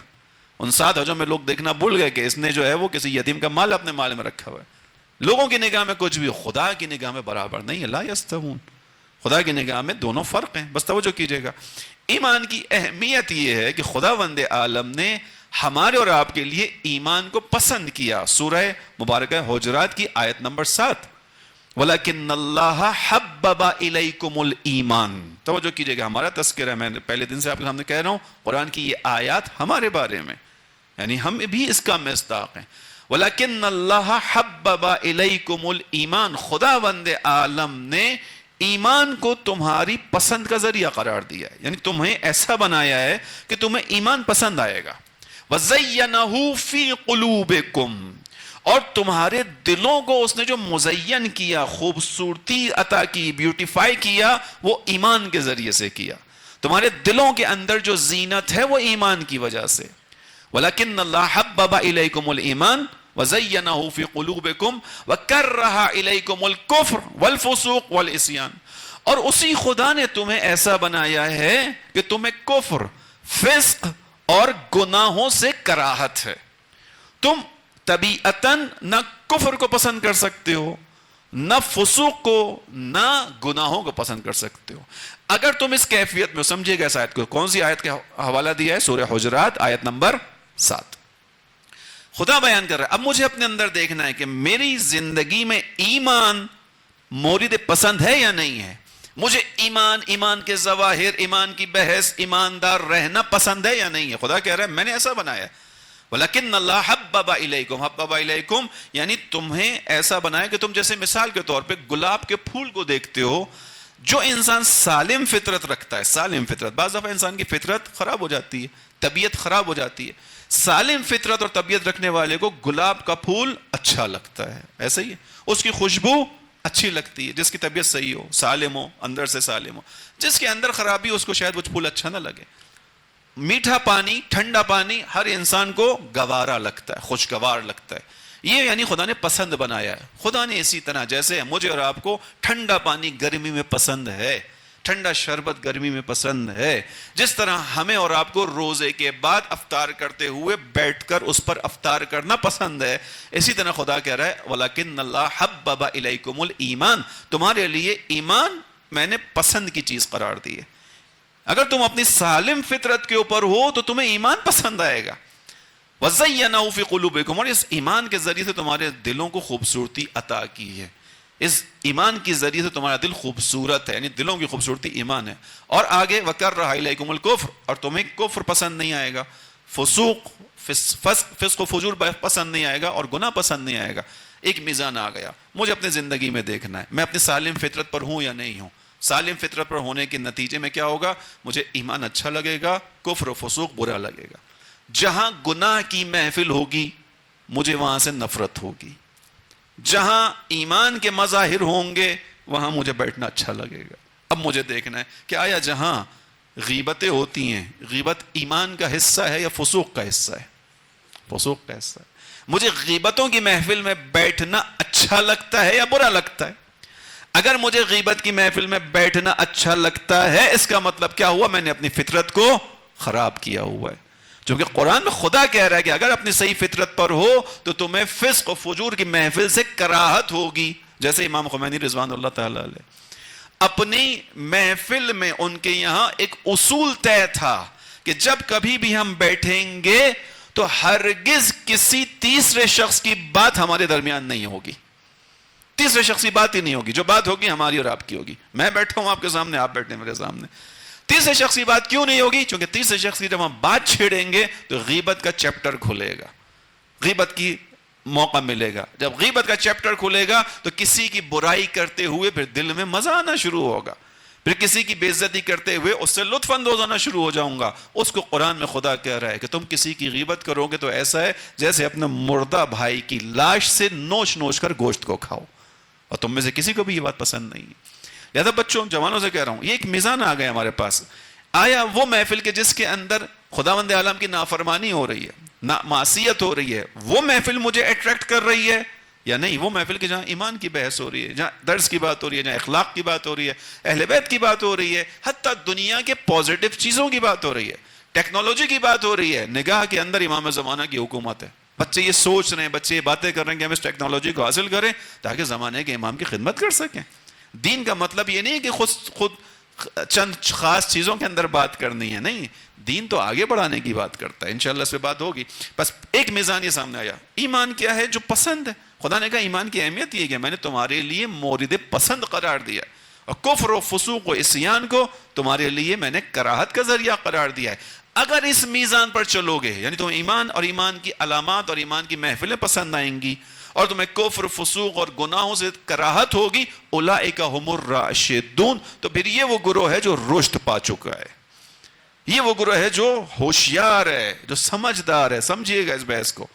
ان 7 حجوں میں لوگ دیکھنا بھول گئے کہ اس نے جو ہے وہ کسی یتیم کا مال اپنے مال میں رکھا ہوا ہے. لوگوں کی نگاہ میں کچھ بھی، خدا کی نگاہ میں برابر نہیں ہے. لا یستوون، خدا کی نگاہ میں دونوں فرق ہیں. بس توجہ کیجئے گا. ایمان کی اہمیت یہ ہے کہ خداوند عالم نے ہمارے اور آپ کے لیے ایمان کو پسند کیا. سورہ مبارکہ حجرات کی آیت نمبر 7، وَلَكِنَّ اللَّهَ حَبَّبَ إِلَيْكُمُ الْإِيمَانَ. توجہ کیجئے گا، ہمارا تذکرہ ہے، میں پہلے دن سے آپ کے سامنے کہہ رہا ہوں، قرآن کی یہ آیات ہمارے بارے میں، یعنی ہم بھی اس کا مصداق ہیں. وَلَكِنَّ اللَّهَ حَبَّبَ إِلَيْكُمُ الْإِيمَانَ، خداوند عالم نے ایمان کو تمہاری پسند کا ذریعہ قرار دیا ہے، یعنی تمہیں ایسا بنایا ہے کہ تمہیں ایمان پسند آئے گا. وَزَيَّنَهُ فِي قُلُوبِكُمْ، اور تمہارے دلوں کو اس نے جو مزین کیا، خوبصورتی عطا کی، بیوٹیفائی کیا، وہ ایمان کے ذریعے سے کیا. تمہارے دلوں کے اندر جو زینت ہے وہ ایمان کی وجہ سے. وَلَكِنَّ اللَّهَ حَبَّبَ إِلَيْكُمُ الْإِيمَانَ وَزَيَّنَهُ فِي قُلُوبِكُمْ وَكَرَّهَ إِلَيْكُمُ الْكُفْرَ وَالْفُسُوقَ وَالْعِصْيَانَ. اور اسی خدا نے تمہیں ایسا بنایا ہے کہ تمہیں کفر، فسق اور گناہوں سے کراہت ہے. تم طبیعتاً نہ کفر کو پسند کر سکتے ہو، نہ فسوق کو، نہ گناہوں کو پسند کر سکتے ہو. اگر تم اس کیفیت میں سمجھے گا اس آیت کو، کون سی آیت کا حوالہ دیا ہے؟ سورہ حجرات آیت نمبر 7. خدا بیان کر رہا ہے اب مجھے اپنے اندر دیکھنا ہے کہ میری زندگی میں ایمان مورد پسند ہے یا نہیں ہے. مجھے ایمان کے ظواہر، ایمان کی بحث، ایماندار رہنا پسند ہے یا نہیں ہے. خدا کہہ رہا ہے میں نے ایسا بنایا ہے. وَلَكِنَّ اللَّهَ حَبَّبَ إِلَيْكُمْ یعنی تمہیں ایسا بنایا کہ تم جیسے مثال کے طور پہ گلاب کے پھول کو دیکھتے ہو. جو انسان سالم فطرت رکھتا ہے، سالم فطرت، بعض دفعہ انسان کی فطرت خراب ہو جاتی ہے، طبیعت خراب ہو جاتی ہے. سالم فطرت اور طبیعت رکھنے والے کو گلاب کا پھول اچھا لگتا ہے. ایسا ہی ہے، اس کی خوشبو اچھی لگتی ہے جس کی طبیعت صحیح ہو، سالم ہو، اندر سے سالم ہو. جس کے اندر خرابی ہو اس کو شاید وہ پھول اچھا نہ لگے. میٹھا پانی، ٹھنڈا پانی ہر انسان کو گوارا لگتا ہے، خوشگوار لگتا ہے. یہ یعنی خدا نے پسند بنایا ہے. خدا نے اسی طرح جیسے مجھے اور آپ کو ٹھنڈا پانی گرمی میں پسند ہے، ٹھنڈا شربت گرمی میں پسند ہے، جس طرح ہمیں اور آپ کو روزے کے بعد افطار کرتے ہوئے بیٹھ کر اس پر افطار کرنا پسند ہے، اسی طرح خدا کہہ رہا ہے وَلَكِنَّ اللَّهَ حَبَّبَ إِلَيْكُمُ الْإِيمَانَ تمہارے لیے ایمان میں نے پسند کی چیز قرار دی ہے. اگر تم اپنی سالم فطرت کے اوپر ہو تو تمہیں ایمان پسند آئے گا. وَزَيَّنَهُ فِي قُلُوبِكُمْ اور اس ایمان کے ذریعے سے تمہارے دلوں کو خوبصورتی عطا کی ہے. اس ایمان کے ذریعے سے تمہارا دل خوبصورت ہے، یعنی دلوں کی خوبصورتی ایمان ہے. اور آگے وَكَرَّهَ إِلَيْكُمُ الْكُفْرَ اور تمہیں کفر پسند نہیں آئے گا، فسوق، فسق و فجور پسند نہیں آئے گا اور گناہ پسند نہیں آئے گا. ایک میزان آ گیا. مجھے اپنی زندگی میں دیکھنا ہے میں اپنی سالم فطرت پر ہوں یا نہیں ہوں. سالم فطرت پر ہونے کے نتیجے میں کیا ہوگا؟ مجھے ایمان اچھا لگے گا، کفر و فسوق برا لگے گا. جہاں گناہ کی محفل ہوگی مجھے وہاں سے نفرت ہوگی. جہاں ایمان کے مظاہر ہوں گے وہاں مجھے بیٹھنا اچھا لگے گا. اب مجھے دیکھنا ہے کہ آیا جہاں غیبتیں ہوتی ہیں غیبت ایمان کا حصہ ہے یا فسوق کا حصہ ہے؟ فسوق کا حصہ ہے. مجھے غیبتوں کی محفل میں بیٹھنا اچھا لگتا ہے یا برا لگتا ہے؟ اگر مجھے غیبت کی محفل میں بیٹھنا اچھا لگتا ہے اس کا مطلب کیا ہوا؟ میں نے اپنی فطرت کو خراب کیا ہوا ہے. چونکہ قرآن میں خدا کہہ رہا ہے کہ اگر اپنی صحیح فطرت پر ہو تو تمہیں فسق و فجور کی محفل سے کراہت ہوگی. جیسے امام خمینی رضوان اللہ تعالی علیہ اپنی محفل میں ان کے یہاں ایک اصول طے تھا کہ جب کبھی بھی ہم بیٹھیں گے تو ہرگز کسی تیسرے شخص کی بات ہمارے درمیان نہیں ہوگی. تیسرے شخص کی بات ہی نہیں ہوگی. جو بات ہوگی ہماری اور آپ کی ہوگی. میں بیٹھا ہوں آپ کے سامنے، آپ بیٹھے میرے سامنے. تیسرے شخص کی بات کیوں نہیں ہوگی؟ چونکہ تیسرے شخص کی جب ہم بات چھیڑیں گے تو غیبت کا چیپٹر کھلے گا، غیبت کی موقع ملے گا. جب غیبت کا چیپٹر کھلے گا تو کسی کی برائی کرتے ہوئے پھر دل میں مزہ آنا شروع ہوگا، پھر کسی کی بے عزتی کرتے ہوئے اس سے لطف اندوز ہونا شروع ہو جاؤں گا. اس کو قرآن میں خدا کہہ رہا ہے کہ تم کسی کی غیبت کرو گے تو ایسا ہے جیسے اپنے مردہ بھائی کی لاش سے نوچ نوچ کر گوشت کو کھاؤ. اور تم میں سے کسی کو بھی یہ بات پسند نہیں ہے. لہذا بچوں، جوانوں سے کہہ رہا ہوں یہ ایک میزان آ گیا ہمارے پاس. آیا وہ محفل کے جس کے اندر خداوند عالم کی نافرمانی ہو رہی ہے، معصیت ہو رہی ہے، وہ محفل مجھے اٹریکٹ کر رہی ہے یا نہیں؟ وہ محفل کے جہاں ایمان کی بحث ہو رہی ہے، جہاں درس کی بات ہو رہی ہے، جہاں اخلاق کی بات ہو رہی ہے، اہل بیت کی بات ہو رہی ہے، حتیٰ دنیا کے پازیٹیو چیزوں کی بات ہو رہی ہے، ٹیکنالوجی کی بات ہو رہی ہے. نگاہ کے اندر امام زمانہ کی حکومت ہے. بچے یہ سوچ رہے ہیں، بچے یہ باتیں کر رہے ہیں کہ ہم اس ٹیکنالوجی کو حاصل کریں تاکہ زمانے کے امام کی خدمت کر سکیں. دین کا مطلب یہ نہیں کہ خود چند خاص چیزوں کے اندر بات کرنی ہے، نہیں. دین تو آگے بڑھانے کی بات کرتا ہے. انشاءاللہ اس پہ بات ہوگی. بس ایک میزان یہ سامنے آیا، ایمان کیا ہے جو پسند ہے. خدا نے کہا ایمان کی اہمیت یہ کہ میں نے تمہارے لیے مورد پسند قرار دیا، اور کفر و فسوق و عصیان کو تمہارے لیے میں نے کراہت کا ذریعہ قرار دیا ہے. اگر اس میزان پر چلو گے یعنی تمہیں ایمان اور ایمان کی علامات اور ایمان کی محفلیں پسند آئیں گی اور تمہیں کفر، فسوق اور گناہوں سے کراہت ہوگی، اولئک هم الراشدون، تو پھر یہ وہ گروہ ہے جو رشد پا چکا ہے، یہ وہ گروہ ہے جو ہوشیار ہے، جو سمجھدار ہے. سمجھیے گا اس بحث کو.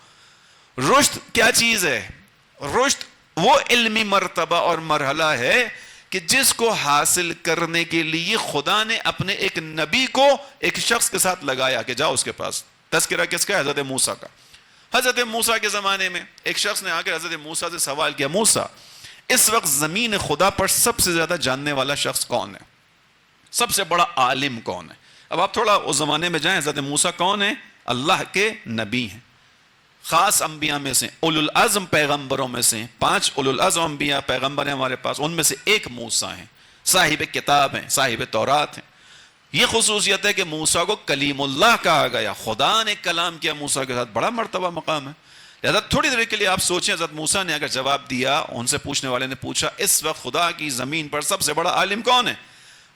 رشد کیا چیز ہے؟ رشد وہ علمی مرتبہ اور مرحلہ ہے کہ جس کو حاصل کرنے کے لیے خدا نے اپنے ایک نبی کو ایک شخص کے ساتھ لگایا کہ جاؤ اس کے پاس. تذکرہ کس کا ہے؟ حضرت موسیٰ کا. حضرت موسیٰ کے زمانے میں ایک شخص نے آ کر حضرت موسیٰ سے سوال کیا، موسیٰ اس وقت زمین خدا پر سب سے زیادہ جاننے والا شخص کون ہے؟ سب سے بڑا عالم کون ہے؟ اب آپ تھوڑا اس زمانے میں جائیں، حضرت موسیٰ کون ہیں؟ اللہ کے نبی ہیں، خاص انبیاء میں سے، اولو العزم پیغمبروں میں سے. 5 اولو العزم انبیاء پیغمبر ہیں ہمارے پاس، ان میں سے ایک موسیٰ ہیں، صاحب کتاب ہیں، صاحب تورات ہیں. یہ خصوصیت ہے کہ موسیٰ کو کلیم اللہ کہا گیا، خدا نے کلام کیا موسیٰ کے ساتھ، بڑا مرتبہ مقام ہے. لہذا تھوڑی دیر کے لیے آپ سوچیں، حضرت موسیٰ نے اگر جواب دیا، ان سے پوچھنے والے نے پوچھا اس وقت خدا کی زمین پر سب سے بڑا عالم کون ہے؟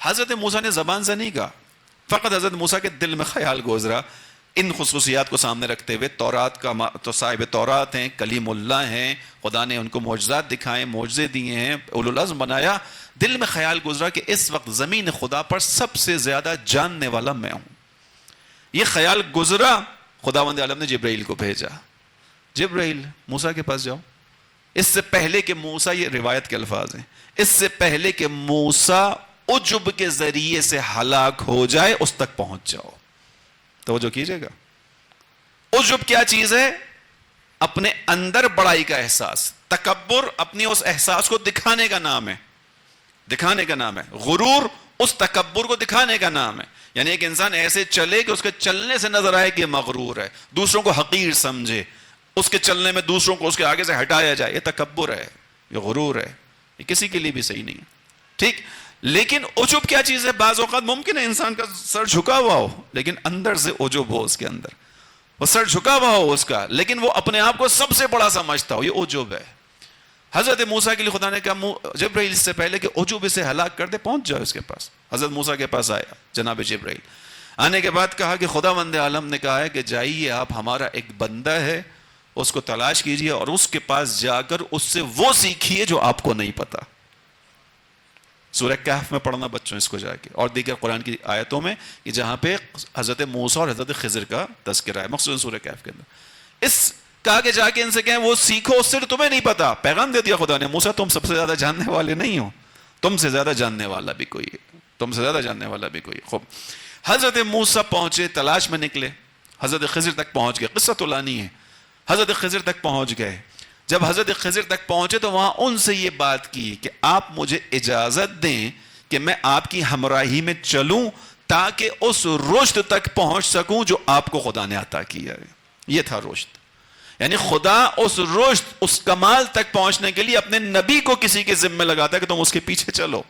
حضرت موسیٰ نے زبان سے نہیں کہا، فقط حضرت موسیٰ کے دل میں خیال گزرا ان خصوصیات کو سامنے رکھتے ہوئے، تورات کا تو صاحب تورات ہیں، کلیم اللہ ہیں، خدا نے ان کو معجزات دکھائے، معجزے دیے ہیں، اولو العزم بنایا، دل میں خیال گزرا کہ اس وقت زمین خدا پر سب سے زیادہ جاننے والا میں ہوں۔ یہ خیال گزرا، خداوند عالم نے جبرائیل کو بھیجا، جبرائیل موسیٰ کے پاس جاؤ، اس سے پہلے کہ موسیٰ، یہ روایت کے الفاظ ہیں، اس سے پہلے کہ موسیٰ عجب کے ذریعے سے ہلاک ہو جائے اس تک پہنچ جاؤ۔ توجہ کیجئے گا، عجب کیا چیز ہے؟ اپنے اندر بڑائی کا احساس، تکبر اپنی اس احساس کو دکھانے کا نام ہے، دکھانے کا نام ہے، غرور اس تکبر کو دکھانے کا نام ہے، یعنی ایک انسان ایسے چلے کہ اس کے چلنے سے نظر آئے کہ یہ مغرور ہے، دوسروں کو حقیر سمجھے، اس کے چلنے میں دوسروں کو اس کے آگے سے ہٹایا جائے، یہ تکبر ہے، یہ غرور ہے، یہ کسی کے لیے بھی صحیح نہیں ہے، ٹھیک۔ لیکن عجب کیا چیز ہے؟ بعض اوقات ممکن ہے انسان کا سر جھکا ہوا ہو لیکن اندر سے عجب ہو، اس کے اندر وہ سر جھکا ہوا ہو اس کا، لیکن وہ اپنے آپ کو سب سے بڑا سمجھتا ہو، یہ عجب ہے۔ حضرت موسیٰ کے لیے خدا نے کہا جبرائیل اس سے پہلے کہ عجب اسے ہلاک کر دے، پہنچ جاؤ اس کے پاس۔ حضرت موسیٰ کے پاس آیا جناب جبرائیل، آنے کے بعد کہا کہ خداوند عالم نے کہا ہے کہ جائیے آپ، ہمارا ایک بندہ ہے، اس کو تلاش کیجئے اور اس کے پاس جا کر اس سے وہ سیکھیے جو آپ کو نہیں پتا۔ سورہ کہف میں پڑھنا بچوں اس کو جا کے، اور دیگر قرآن کی آیتوں میں کہ جہاں پہ حضرت موسیٰ اور حضرت خضر کا تذکرہ ہے، مخصوصاً سورہ کہف کے اندر، اس کہا کہ جا کے ان سے کہیں وہ سیکھو اس سے تمہیں نہیں پتا۔ پیغام دے دیا خدا نے، موسیٰ تم سب سے زیادہ جاننے والے نہیں ہو، تم سے زیادہ جاننے والا بھی کوئی ہے، تم سے زیادہ جاننے والا بھی کوئی۔ خوب، حضرت موسیٰ پہنچے، تلاش میں نکلے، حضرت خضر تک پہنچ گئے، قصہ طولانی ہے، حضرت خضر تک پہنچ گئے۔ جب حضرت خضر تک پہنچے تو وہاں ان سے یہ بات کی کہ آپ مجھے اجازت دیں کہ میں آپ کی ہمراہی میں چلوں تاکہ اس رشد تک پہنچ سکوں جو آپ کو خدا نے عطا کیا ہے۔ یہ تھا رشد، یعنی خدا اس رشد، اس کمال تک پہنچنے کے لیے اپنے نبی کو کسی کے ذمہ لگاتا ہے کہ تم اس کے پیچھے چلو۔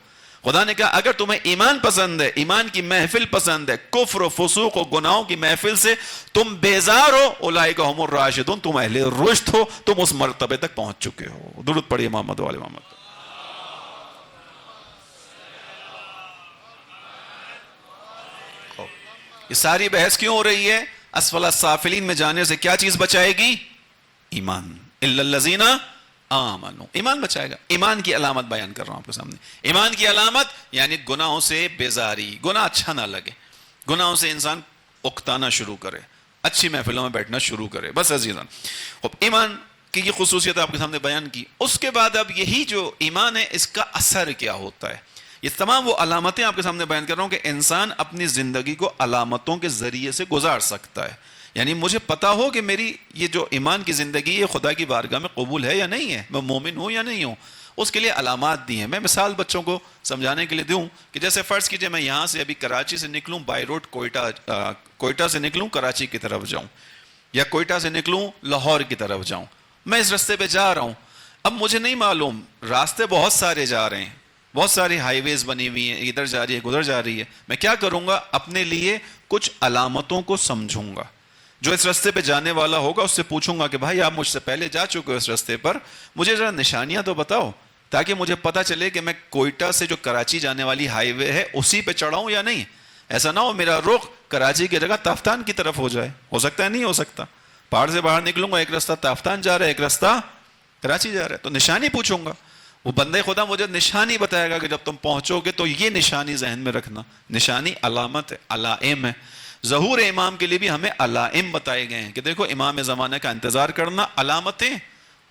خدا نے کہا اگر تمہیں ایمان پسند ہے، ایمان کی محفل پسند ہے، کفر و فسوق و گناہوں کی محفل سے تم بیزار ہو، اولئک هم الراشدون، تم اہل رشد ہو، تم اس مرتبے تک پہنچ چکے ہو۔ درود پڑھیے محمد و آل محمد۔ یہ ساری بحث کیوں ہو رہی ہے؟ اسفل السافلین میں جانے سے کیا چیز بچائے گی؟ ایمان، الا الذین آمنوا، ایمان بچائے گا۔ ایمان کی علامت بیان کر رہا ہوں آپ کے سامنے۔ ایمان کی علامت یعنی گناہوں سے بیزاری، گناہ اچھا نہ لگے، گناہوں سے انسان اکتانا شروع کرے، اچھی محفلوں میں بیٹھنا شروع کرے، بس عزیزان۔ ایمان کی یہ خصوصیت آپ کے سامنے بیان کی۔ اس کے بعد اب یہی جو ایمان ہے اس کا اثر کیا ہوتا ہے، یہ تمام وہ علامتیں آپ کے سامنے بیان کر رہا ہوں کہ انسان اپنی زندگی کو علامتوں کے ذریعے سے گزار سکتا ہے، یعنی مجھے پتا ہو کہ میری یہ جو ایمان کی زندگی ہے خدا کی بارگاہ میں قبول ہے یا نہیں ہے، میں مومن ہوں یا نہیں ہوں، اس کے لیے علامات دی ہیں۔ میں مثال بچوں کو سمجھانے کے لیے دوں کہ جیسے فرض کیجئے میں یہاں سے ابھی کراچی سے نکلوں، بائی روڈ کوئٹہ سے نکلوں کراچی کی طرف جاؤں، یا کوئٹہ سے نکلوں لاہور کی طرف جاؤں، میں اس راستے پہ جا رہا ہوں، اب مجھے نہیں معلوم، راستے بہت سارے جا رہے ہیں، بہت ساری ہائی ویز بنی ہوئی ہیں، ادھر جا رہی ہے ادھر جا رہی ہے، میں کیا کروں گا؟ اپنے لیے کچھ علامتوں کو سمجھوں گا۔ جو اس راستے پہ جانے والا ہوگا اس سے پوچھوں گا کہ بھائی آپ مجھ سے پہلے جا چکے ہو اس راستے پر، مجھے ذرا نشانیاں تو بتاؤ تاکہ مجھے پتا چلے کہ میں کوئٹہ سے جو کراچی جانے والی ہائی وے ہے اسی پہ چڑھاؤں یا نہیں۔ ایسا نہ ہو میرا رخ کراچی کی جگہ تافتان کی طرف ہو جائے، ہو سکتا ہے نہیں ہو سکتا، پہاڑ سے باہر نکلوں گا ایک راستہ تافتان جا رہا ہے ایک راستہ کراچی جا رہا ہے، تو نشانی پوچھوں گا، وہ بندے خدا مجھے نشانی بتائے گا کہ جب تم پہنچو گے تو یہ نشانی ذہن میں رکھنا۔ نشانی علامت ہے، علائم ہے۔ ظہور امام کے لیے بھی ہمیں علائم بتائے گئے ہیں کہ دیکھو امام زمانہ کا انتظار کرنا، علامتیں،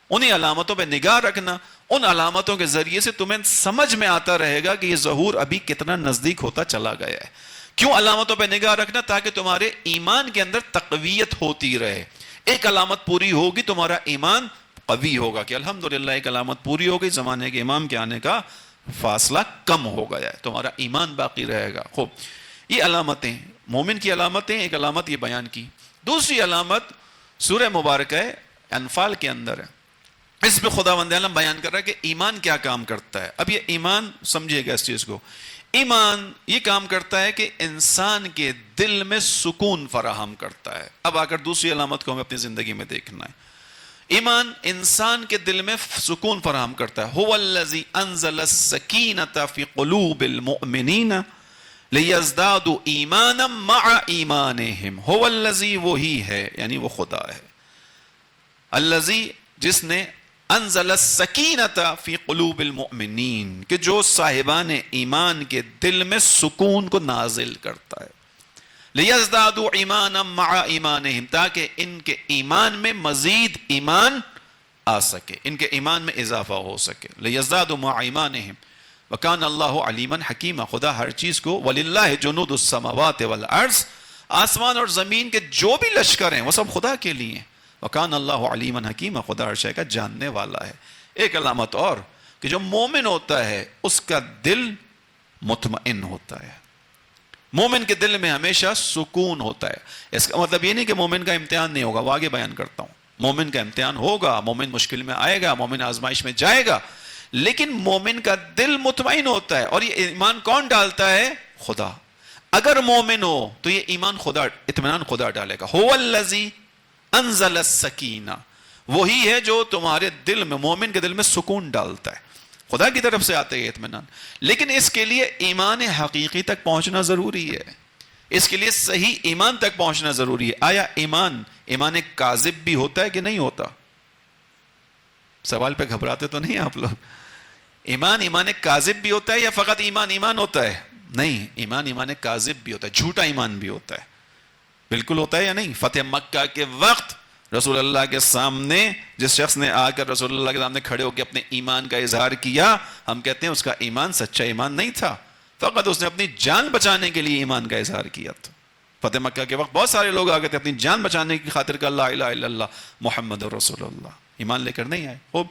انہی علامتوں پہ نگاہ رکھنا، ان علامتوں کے ذریعے سے تمہیں سمجھ میں آتا رہے گا کہ یہ ظہور ابھی کتنا نزدیک ہوتا چلا گیا ہے۔ کیوں علامتوں پہ نگاہ رکھنا؟ تاکہ تمہارے ایمان کے اندر تقویت ہوتی رہے۔ ایک علامت پوری ہوگی تمہارا ایمان قوی ہوگا کہ الحمدللہ ایک علامت پوری ہو گئی، زمانے کے امام کے آنے کا فاصلہ کم ہو گیا ہے، تمہارا ایمان باقی رہے گا۔ خوب، یہ علامتیں، مومن کی علامتیں، ایک علامت یہ بیان کی۔ دوسری علامت سورہ مبارکہ انفال کے اندر ہے، اس پہ خداوند عالم بیان کر رہا ہے کہ ایمان کیا کام کرتا ہے۔ اب یہ ایمان سمجھیے گا اس چیز کو، ایمان یہ کام کرتا ہے کہ انسان کے دل میں سکون فراہم کرتا ہے۔ اب آ کر دوسری علامت کو ہمیں اپنی زندگی میں دیکھنا ہے۔ ایمان انسان کے دل میں سکون فراہم کرتا ہے. هو الذی انزل السکینة فی قلوب المؤمنین لیزدادوا ایمانا مع ایمانہم. هو الذی وہی ہے یعنی وہ خدا ہے. الذی جس نے انزل السکینۃ فی قلوب المؤمنین کہ جو صاحبان ایمان کے دل میں سکون کو نازل کرتا ہے. لیزدادوا ایمانا مع ایمانہم تاکہ ان کے ایمان میں مزید ایمان آ سکے, ان کے ایمان میں اضافہ ہو سکے. لیزدادوا مع ایمانہم وکان اللہ علیما حکیما. خدا ہر چیز کو وللہ جنود السماوات والارض آسمان اور زمین کے جو بھی لشکر ہیں وہ سب خدا کے لیے ہیں. وکان اللہ علیما حکیما. خدا ہر شے کا جاننے والا ہے. ایک علامت اور کہ جو مومن ہوتا ہے اس کا دل مطمئن ہوتا ہے. مومن کے دل میں ہمیشہ سکون ہوتا ہے. اس کا مطلب یہ نہیں کہ مومن کا امتحان نہیں ہوگا, وہ آگے بیان کرتا ہوں. مومن کا امتحان ہوگا, مومن مشکل میں آئے گا, مومن آزمائش میں جائے گا, لیکن مومن کا دل مطمئن ہوتا ہے. اور یہ ایمان کون ڈالتا ہے؟ خدا. اگر مومن ہو تو یہ ایمان خدا, اطمینان خدا ڈالے گا. هو الذی انزل السکینہ, وہی ہے جو تمہارے دل میں, مومن کے دل میں سکون ڈالتا ہے. خدا کی طرف سے آتے ہیں اطمینان. لیکن اس کے لیے ایمان حقیقی تک پہنچنا ضروری ہے. اس کے لیے صحیح ایمان تک پہنچنا ضروری ہے. آیا ایمان کاذب بھی ہوتا ہے کہ نہیں ہوتا؟ سوال پہ گھبراتے تو نہیں آپ لوگ؟ ایمان کاذب بھی ہوتا ہے یا فقط ایمان ہوتا ہے؟ نہیں, ایمان کاذب بھی ہوتا ہے, جھوٹا ایمان بھی ہوتا ہے. بالکل ہوتا ہے یا نہیں؟ فتح مکہ کے وقت رسول اللہ کے سامنے جس شخص نے آ کر رسول اللہ کے سامنے کھڑے ہو کے اپنے ایمان کا اظہار کیا, ہم کہتے ہیں اس کا ایمان سچا ایمان نہیں تھا, فقط اس نے اپنی جان بچانے کے لیے ایمان کا اظہار کیا تھا. فتح مکہ کے وقت بہت سارے لوگ آ گئے تھے اپنی جان بچانے کی خاطر کہ لا الہ الا اللہ محمد رسول اللہ, ایمان لے کر نہیں آئے. خوب,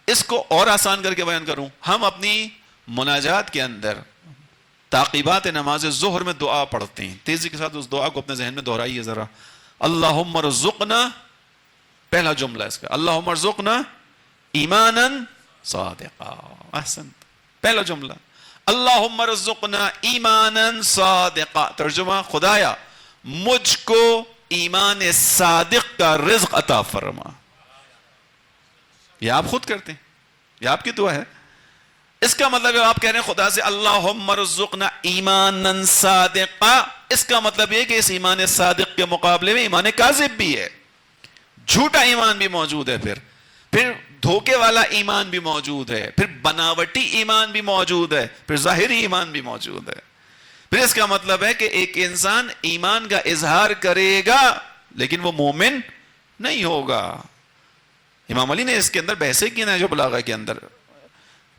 اس کو اور آسان کر کے بیان کروں. ہم اپنی مناجات کے اندر تعقیبات نماز ظہر میں دعا پڑھتے ہیں. تیزی کے ساتھ اس دعا کو اپنے ذہن میں دہرائیے ذرا. اللہم ارزقنا, پہلا جملہ اس کا, اللہم ارزقنا ایمانا صادقا. احسن, پہلا جملہ اللہم ارزقنا ایمانا صادقا. ترجمہ, خدایا مجھ کو ایمان صادق کا رزق عطا فرما. یہ آپ خود کرتے ہیں, یہ آپ کی دعا ہے. اس کا مطلب ہے آپ کہہ رہے ہیں خدا سے اللہم ارزقنا ایمانا صادقا. اس کا مطلب یہ کہ اس ایمان صادق کے مقابلے میں ایمان کاذب بھی ہے, جھوٹا ایمان بھی موجود ہے, پھر دھوکے والا ایمان بھی موجود ہے, پھر بناوٹی ایمان بھی موجود ہے, پھر ظاہری ایمان بھی موجود ہے. پھر اس کا مطلب ہے کہ ایک انسان ایمان کا اظہار کرے گا لیکن وہ مومن نہیں ہوگا. امام علی نے اس کے اندر بحثیں کی نا جو بلاغہ کے اندر,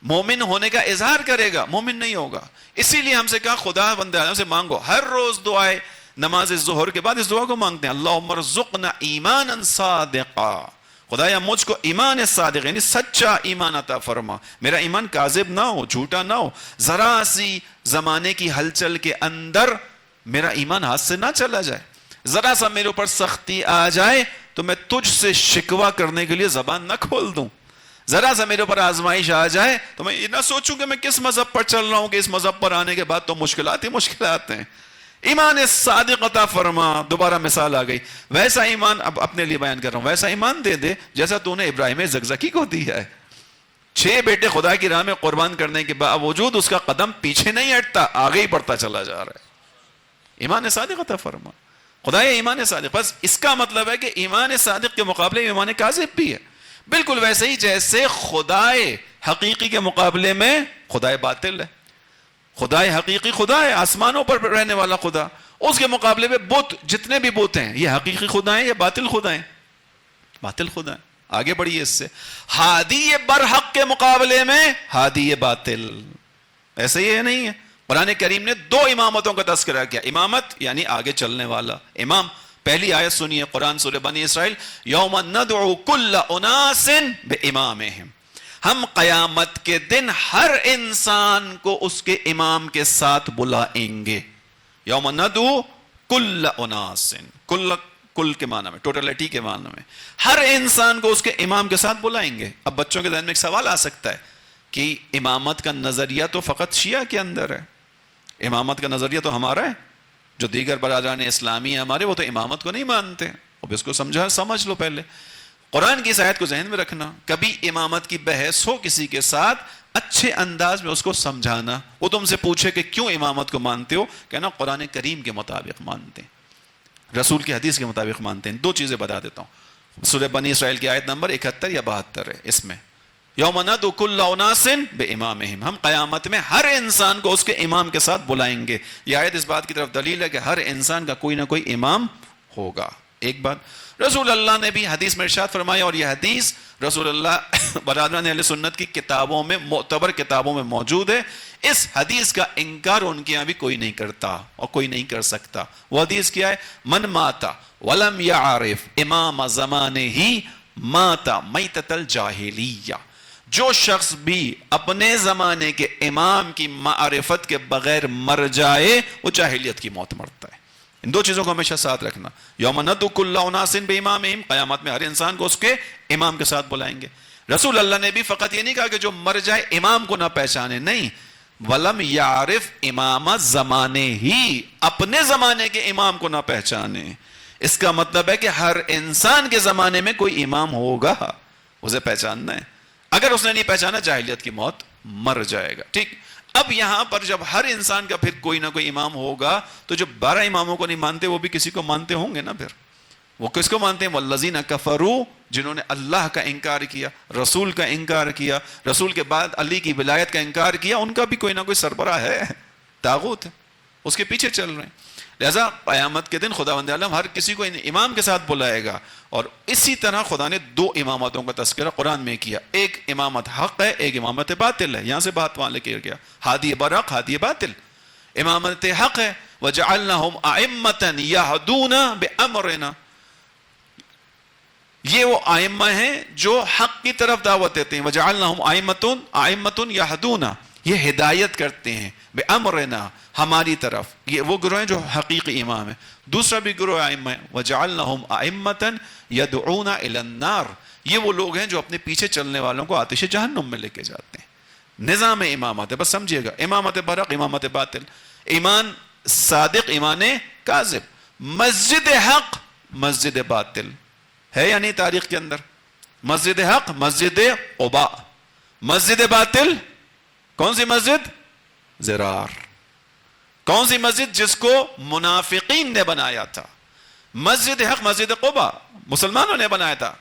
مومن ہونے کا اظہار کرے گا, مومن نہیں ہوگا. اسی لیے ہم سے کہا خدا بندے آدم سے مانگو, ہر روز دعائے نماز ظہر کے بعد اس دعا کو مانگتے ہیں, اللہم ارزقنا ایمانا صادقا. خدایا مجھ کو ایمان صادق یعنی سچا ایمان عطا فرما, میرا ایمان کاذب نہ ہو, جھوٹا نہ ہو. ذرا سی زمانے کی ہلچل کے اندر میرا ایمان ہاتھ سے نہ چلا جائے, ذرا سا میرے اوپر سختی آ جائے تو میں تجھ سے شکوہ کرنے کے لیے زبان نہ کھول دوں. ذرا سا میرے اوپر آزمائش آ جائے تو میں یہ نہ سوچوں کہ میں کس مذہب پر چل رہا ہوں کہ اس مذہب پر آنے کے بعد تو مشکلات ہی مشکلات ہیں. ایمان صادق عطا فرما. دوبارہ مثال آ گئی, ویسا ایمان, اب اپنے لیے بیان کر رہا ہوں, ویسا ایمان دے دے جیسا تو نے ابراہیم زکزکی کو دیا ہے. 6 بیٹے خدا کی راہ میں قربان کرنے کے باوجود اس کا قدم پیچھے نہیں ہٹتا, آگے ہی بڑھتا چلا جا رہا ہے. ایمان صادق عطا فرما. خدایا ایمان صادق. بس اس کا مطلب ہے کہ ایمان صادق کے مقابلے میں ایمان کاذب بھی ہے. بالکل ویسے ہی جیسے خدائے حقیقی کے مقابلے میں خدائے باطل ہے. خدائے حقیقی خدا ہے, آسمانوں پر رہنے والا خدا, اس کے مقابلے میں بت, جتنے بھی بت ہیں یہ حقیقی خدا ہیں یا باطل خدا ہیں؟ باطل خدا ہیں. آگے بڑھیے اس سے, ہادی برحق کے مقابلے میں ہادی باطل. ایسے ہی ہے نہیں ہے؟ قرآن کریم نے 2 امامتوں کا تذکرہ کیا. امامت یعنی آگے چلنے والا امام. پہلی آیت سنیے قرآن سورہ بنی اسرائیل, یوم ندعو کل اناس بامامہم. ہم قیامت کے دن ہر انسان کو اس کے امام کے ساتھ بلائیں گے. یوم ندعو کل اناس, کل کے معنی میں, ٹوٹلٹی کے معنی میں, ہر انسان کو اس کے امام کے ساتھ بلائیں گے. اب بچوں کے ذہن میں ایک سوال آ سکتا ہے کہ امامت کا نظریہ تو فقط شیعہ کے اندر ہے, امامت کا نظریہ تو ہمارا ہے, جو دیگر برادران اسلامی ہیں ہمارے وہ تو امامت کو نہیں مانتے. اب اس کو سمجھ لو. پہلے قرآن کی اس آیت کو ذہن میں رکھنا. کبھی امامت کی بحث ہو کسی کے ساتھ، اچھے انداز میں اس کو سمجھانا. وہ تم سے پوچھے کہ کیوں امامت کو مانتے ہو، کہنا قرآن کریم کے مطابق مانتے ہیں، رسول کی حدیث کے مطابق مانتے ہیں. دو چیزیں بتا دیتا ہوں. سورہ بنی اسرائیل کی آیت نمبر 71 یا 72 ہے. اس میں یوم ندعو کل اناس بامامہم، ہم قیامت میں ہر انسان کو اس کے امام کے ساتھ بلائیں گے. یہ آیت اس بات کی طرف دلیل ہے کہ ہر انسان کا کوئی نہ کوئی امام ہوگا. ایک بات. رسول اللہ نے بھی حدیث میں ارشاد فرمایا، اور یہ حدیث رسول اللہ برادران اہل سنت کی کتابوں میں، معتبر کتابوں میں موجود ہے. اس حدیث کا انکار ان کے یہاں بھی کوئی نہیں کرتا اور کوئی نہیں کر سکتا. وہ حدیث کیا ہے؟ من ماتا ولم یعرف امام زمانہ ماتا میتۃ الجاہلیہ. جو شخص بھی اپنے زمانے کے امام کی معرفت کے بغیر مر جائے وہ جاہلیت کی موت مرتا ہے. ان دو چیزوں کو ہمیشہ ساتھ رکھنا. یوم ندعو کل اناس بامامہم، قیامت میں ہر انسان کو اس کے امام کے ساتھ بلائیں گے. رسول اللہ نے بھی فقط یہ نہیں کہا کہ جو مر جائے امام کو نہ پہچانے، نہیں، ولم یعرف امام زمانے ہی، اپنے زمانے کے امام کو نہ پہچانے. اس کا مطلب ہے کہ ہر انسان کے زمانے میں کوئی امام ہوگا، اسے پہچاننا ہے. اگر اس نے نہیں پہچانا جاہلیت کی موت مر جائے گا. ٹھیک. اب یہاں پر جب ہر انسان کا پھر کوئی نہ کوئی امام ہوگا تو جو 12 اماموں کو نہیں مانتے وہ بھی کسی کو مانتے ہوں گے نا. پھر وہ کس کو مانتے ہیں؟ والذین کفروا، جنہوں نے اللہ کا انکار کیا، رسول کا انکار کیا، رسول کے بعد علی کی ولایت کا انکار کیا. ان کا بھی کوئی نہ کوئی سربراہ ہے، طاغوت ہے، اس کے پیچھے چل رہے ہیں. لہذا قیامت کے دن خداوند عالم ہر کسی کو امام کے ساتھ بلائے گا. اور اسی طرح خدا نے 2 امامتوں کا تذکرہ قرآن میں کیا. ایک امامت حق ہے، ایک امامت باطل ہے. یہاں سے بات وہاں لے کے گیا، ہادی برحق ہادی باطل. امامت حق ہے وَجَعَلْنَهُمْ أَئِمَّةً يَهْدُونَ بِأَمْرِنَا، یہ وہ ائمہ ہیں جو حق کی طرف دعوت دیتے ہیں. وَجَعَلْنَهُمْ أَئِمَّةٌ يَهْدُونَ، یہ ہدایت کرتے ہیں، بِأَمْرِنَا، ہماری طرف. یہ وہ گروہ ہیں جو حقیقی امام ہیں. دوسرا بھی گروہ ائمہ ہے، وَجَعَلْنَهُمْ أَئِمَّةً يَدْعُونَ إِلَى النَّارِ، یہ وہ لوگ ہیں جو اپنے پیچھے چلنے والوں کو آتش جہنم میں لے کے جاتے ہیں. نظام امامت ہے، بس سمجھیے گا. امامت برحق، امامت باطل، ایمان صادق، ایمان کاذب. مسجد حق، مسجد باطل ہے یا نہیں تاریخ کے اندر؟ مسجد حق مسجد قباء، مسجد باطل کون سی مسجد؟ زرار. کون سی مسجد؟ جس کو منافقین نے بنایا تھا. مسجد حق مسجد قباء مسلمانوں نے بنایا تھا،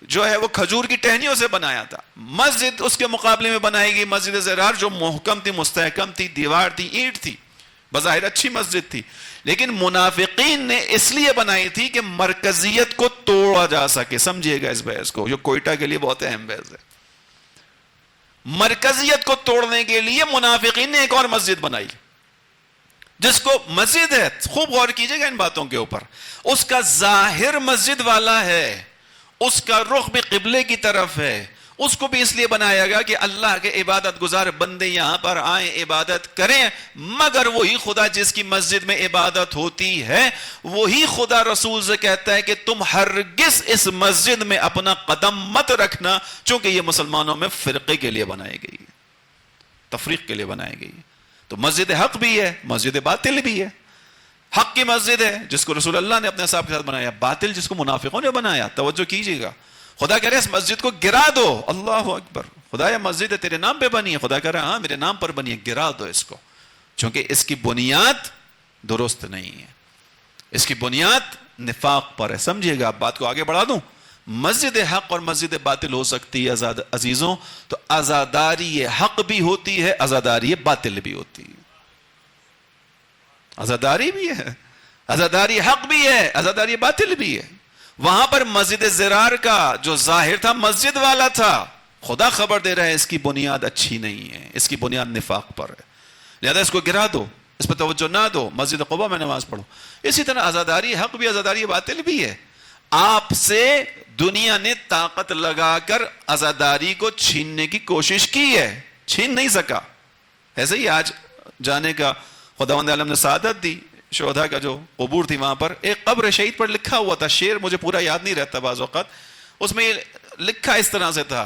جو ہے وہ کھجور کی ٹہنیوں سے بنایا تھا. مسجد اس کے مقابلے میں بنائی گئی مسجد زرار، جو محکم تھی، مستحکم تھی، دیوار تھی، اینٹ تھی، بظاہر اچھی مسجد تھی، لیکن منافقین نے اس لیے بنائی تھی کہ مرکزیت کو توڑا جا سکے. سمجھیے گا اس بحث کو، جو کوئٹہ کے لیے بہت اہم بحث ہے. مرکزیت کو توڑنے کے لیے منافقین نے ایک اور مسجد بنائی، جس کو مسجد ہے، خوب غور کیجئے گا ان باتوں کے اوپر، اس کا ظاہر مسجد والا ہے، اس کا رخ بھی قبلے کی طرف ہے. اس کو بھی اس لیے بنایا گیا کہ اللہ کے عبادت گزار بندے یہاں پر آئیں، عبادت کریں، مگر وہی خدا جس کی مسجد میں عبادت ہوتی ہے، وہی خدا رسول سے کہتا ہے کہ تم ہرگز اس مسجد میں اپنا قدم مت رکھنا، چونکہ یہ مسلمانوں میں فرقے کے لیے بنائی گئی، تفریق کے لیے بنائی گئی. تو مسجد حق بھی ہے، مسجد باطل بھی ہے. حق کی مسجد ہے جس کو رسول اللہ نے اپنے صاحب کے ساتھ بنایا، باطل جس کو منافقوں نے بنایا. توجہ کیجیے گا. خدا کہہ رہے اس مسجد کو گرا دو. اللہ اکبر. خدا یہ مسجد ہے تیرے نام پہ بنی ہے. خدا کہہ رہا ہے ہاں میرے نام پر بنی ہے، گرا دو اس کو، چونکہ اس کی بنیاد درست نہیں ہے، اس کی بنیاد نفاق پر ہے. سمجھیے گا. آپ بات کو آگے بڑھا دوں. مسجد حق اور مسجد باطل ہو سکتی ہے عزیزوں، تو عزاداری حق بھی ہوتی ہے، عزاداری باطل بھی ہوتی ہے. عزاداری بھی ہے، عزاداری حق بھی ہے، عزاداری باطل بھی ہے. وہاں پر مسجد زرار کا جو ظاہر تھا مسجد والا تھا، خدا خبر دے رہا ہے اس کی بنیاد اچھی نہیں ہے، اس کی بنیاد نفاق پر ہے، لہذا اس کو گرا دو، اس پر توجہ نہ دو، مسجد قباء میں نماز پڑھو. اسی طرح عزاداری حق بھی عزاداری باطل بھی ہے. آپ سے دنیا نے طاقت لگا کر عزاداری کو چھیننے کی کوشش کی ہے، چھین نہیں سکا. ایسے ہی آج جانے کا خداوند عالم نے سعادت دی. شہداء کا جو قبور تھی وہاں پر ایک قبر شہید پر لکھا ہوا تھا، شعر مجھے پورا یاد نہیں رہتا بعض اوقات، اس میں لکھا اس طرح سے تھا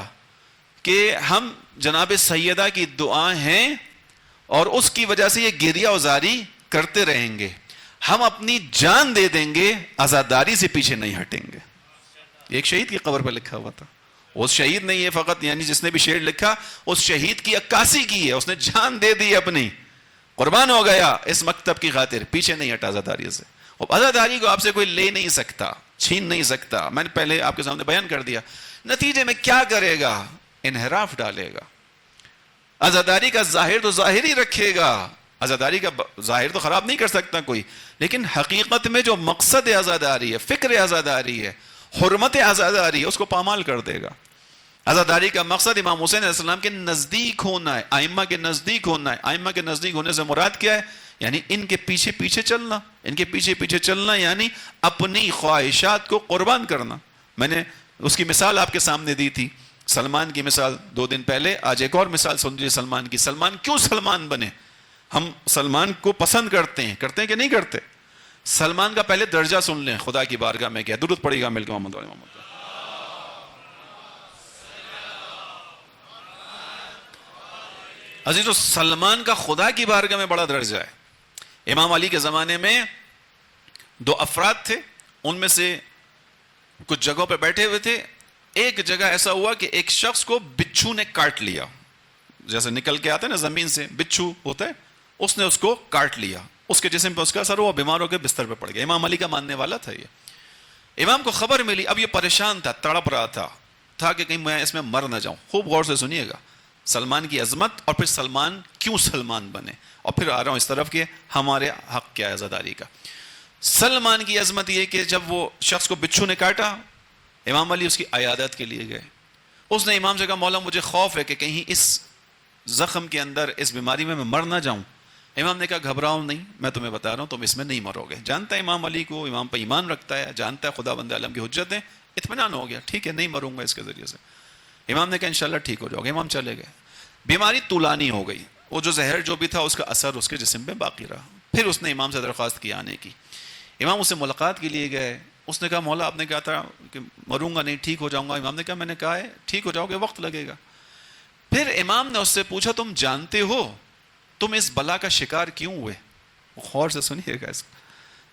کہ ہم جناب سیدہ کی دعا ہیں اور اس کی وجہ سے یہ گریہ وزاری کرتے رہیں گے، ہم اپنی جان دے دیں گے، عزاداری سے پیچھے نہیں ہٹیں گے. یہ ایک شہید کی قبر پہ لکھا ہوا تھا. اس شہید نے یہ فقط یعنی جس نے بھی شعر لکھا اس شہید کی عکاسی کی ہے, اس نے جان دے دی اپنی, قربان ہو گیا اس مکتب کی خاطر, پیچھے نہیں ہٹا عزاداری سے. عزاداری کو آپ سے کوئی لے نہیں سکتا, چھین نہیں سکتا. میں نے پہلے آپ کے سامنے بیان کر دیا. نتیجے میں کیا کرے گا؟ انحراف ڈالے گا. عزاداری کا ظاہر تو ظاہر ہی رکھے گا, عزاداری کا ظاہر تو خراب نہیں کر سکتا کوئی, لیکن حقیقت میں جو مقصد عزاداری ہے, فکر عزاداری ہے, حرمت عزاداری ہے, اس کو پامال کر دے گا. عزاداری کا مقصد امام حسین علیہ السلام کے نزدیک ہونا ہے, ائمہ کے نزدیک ہونا ہے. ائمہ کے نزدیک ہونے سے مراد کیا ہے؟ یعنی ان کے پیچھے پیچھے چلنا, ان کے پیچھے پیچھے چلنا یعنی اپنی خواہشات کو قربان کرنا. میں نے اس کی مثال آپ کے سامنے دی تھی, سلمان کی مثال 2 دن پہلے. آج ایک اور مثال سن لیجیے سلمان کی. سلمان کیوں سلمان بنے؟ ہم سلمان کو پسند کرتے ہیں کہ نہیں کرتے؟ سلمان کا پہلے درجہ سن لیں خدا کی بارگاہ میں. کیا درود پڑے گا مل کے محمد محمد. عزیزو, سلمان کا خدا کی بارگاہ میں بڑا درجہ ہے. امام علی کے زمانے میں 2 افراد تھے, ان میں سے کچھ جگہوں پہ بیٹھے ہوئے تھے. ایک جگہ ایسا ہوا کہ ایک شخص کو بچھو نے کاٹ لیا, جیسے نکل کے آتا ہے نا زمین سے بچھو ہوتا ہے, اس نے اس کو کاٹ لیا. اس کے جسم پہ اس کا اثر ہوا, بیمار ہو کے بستر پہ پڑ گیا. امام علی کا ماننے والا تھا یہ. امام کو خبر ملی, اب یہ پریشان تھا, تڑپ رہا تھا کہ کہیں میں اس میں مر نہ جاؤں. خوب غور سے سنیے گا سلمان کی عظمت, اور پھر سلمان کیوں سلمان بنے, اور پھر آ رہا ہوں اس طرف کہ ہمارے حق کیا ہے عزاداری کا. سلمان کی عظمت یہ کہ جب وہ شخص کو بچھو نے کاٹا, امام علی اس کی عیادت کے لیے گئے. اس نے امام سے کہا مولا مجھے خوف ہے کہ کہیں اس زخم کے اندر اس بیماری میں مر نہ جاؤں. امام نے کہا گھبراؤ نہیں, میں تمہیں بتا رہا ہوں تم اس میں نہیں مرو گے. جانتا ہے امام علی کو, امام پہ ایمان رکھتا ہے, جانتا ہے خدا بند عالم کی حجت ہے, اطمینان ہو گیا, ٹھیک ہے نہیں مروں گا اس کے ذریعے سے. امام نے کہا انشاءاللہ ٹھیک ہو جاؤ گے. امام چلے گئے. بیماری طولانی ہو گئی, وہ جو زہر جو بھی تھا اس کا اثر اس کے جسم میں باقی رہا. پھر اس نے امام سے درخواست کی آنے کی. امام اس سے ملاقات کے لیے گئے. اس نے کہا مولا آپ نے کہا تھا کہ مروں گا نہیں, ٹھیک ہو جاؤں گا. امام نے کہا میں نے کہا ہے ٹھیک ہو جاؤ گے, وقت لگے گا. پھر امام نے اس سے پوچھا تم جانتے ہو تم اس بلا کا شکار کیوں ہوئے؟ غور سے سنیے گا اس کو.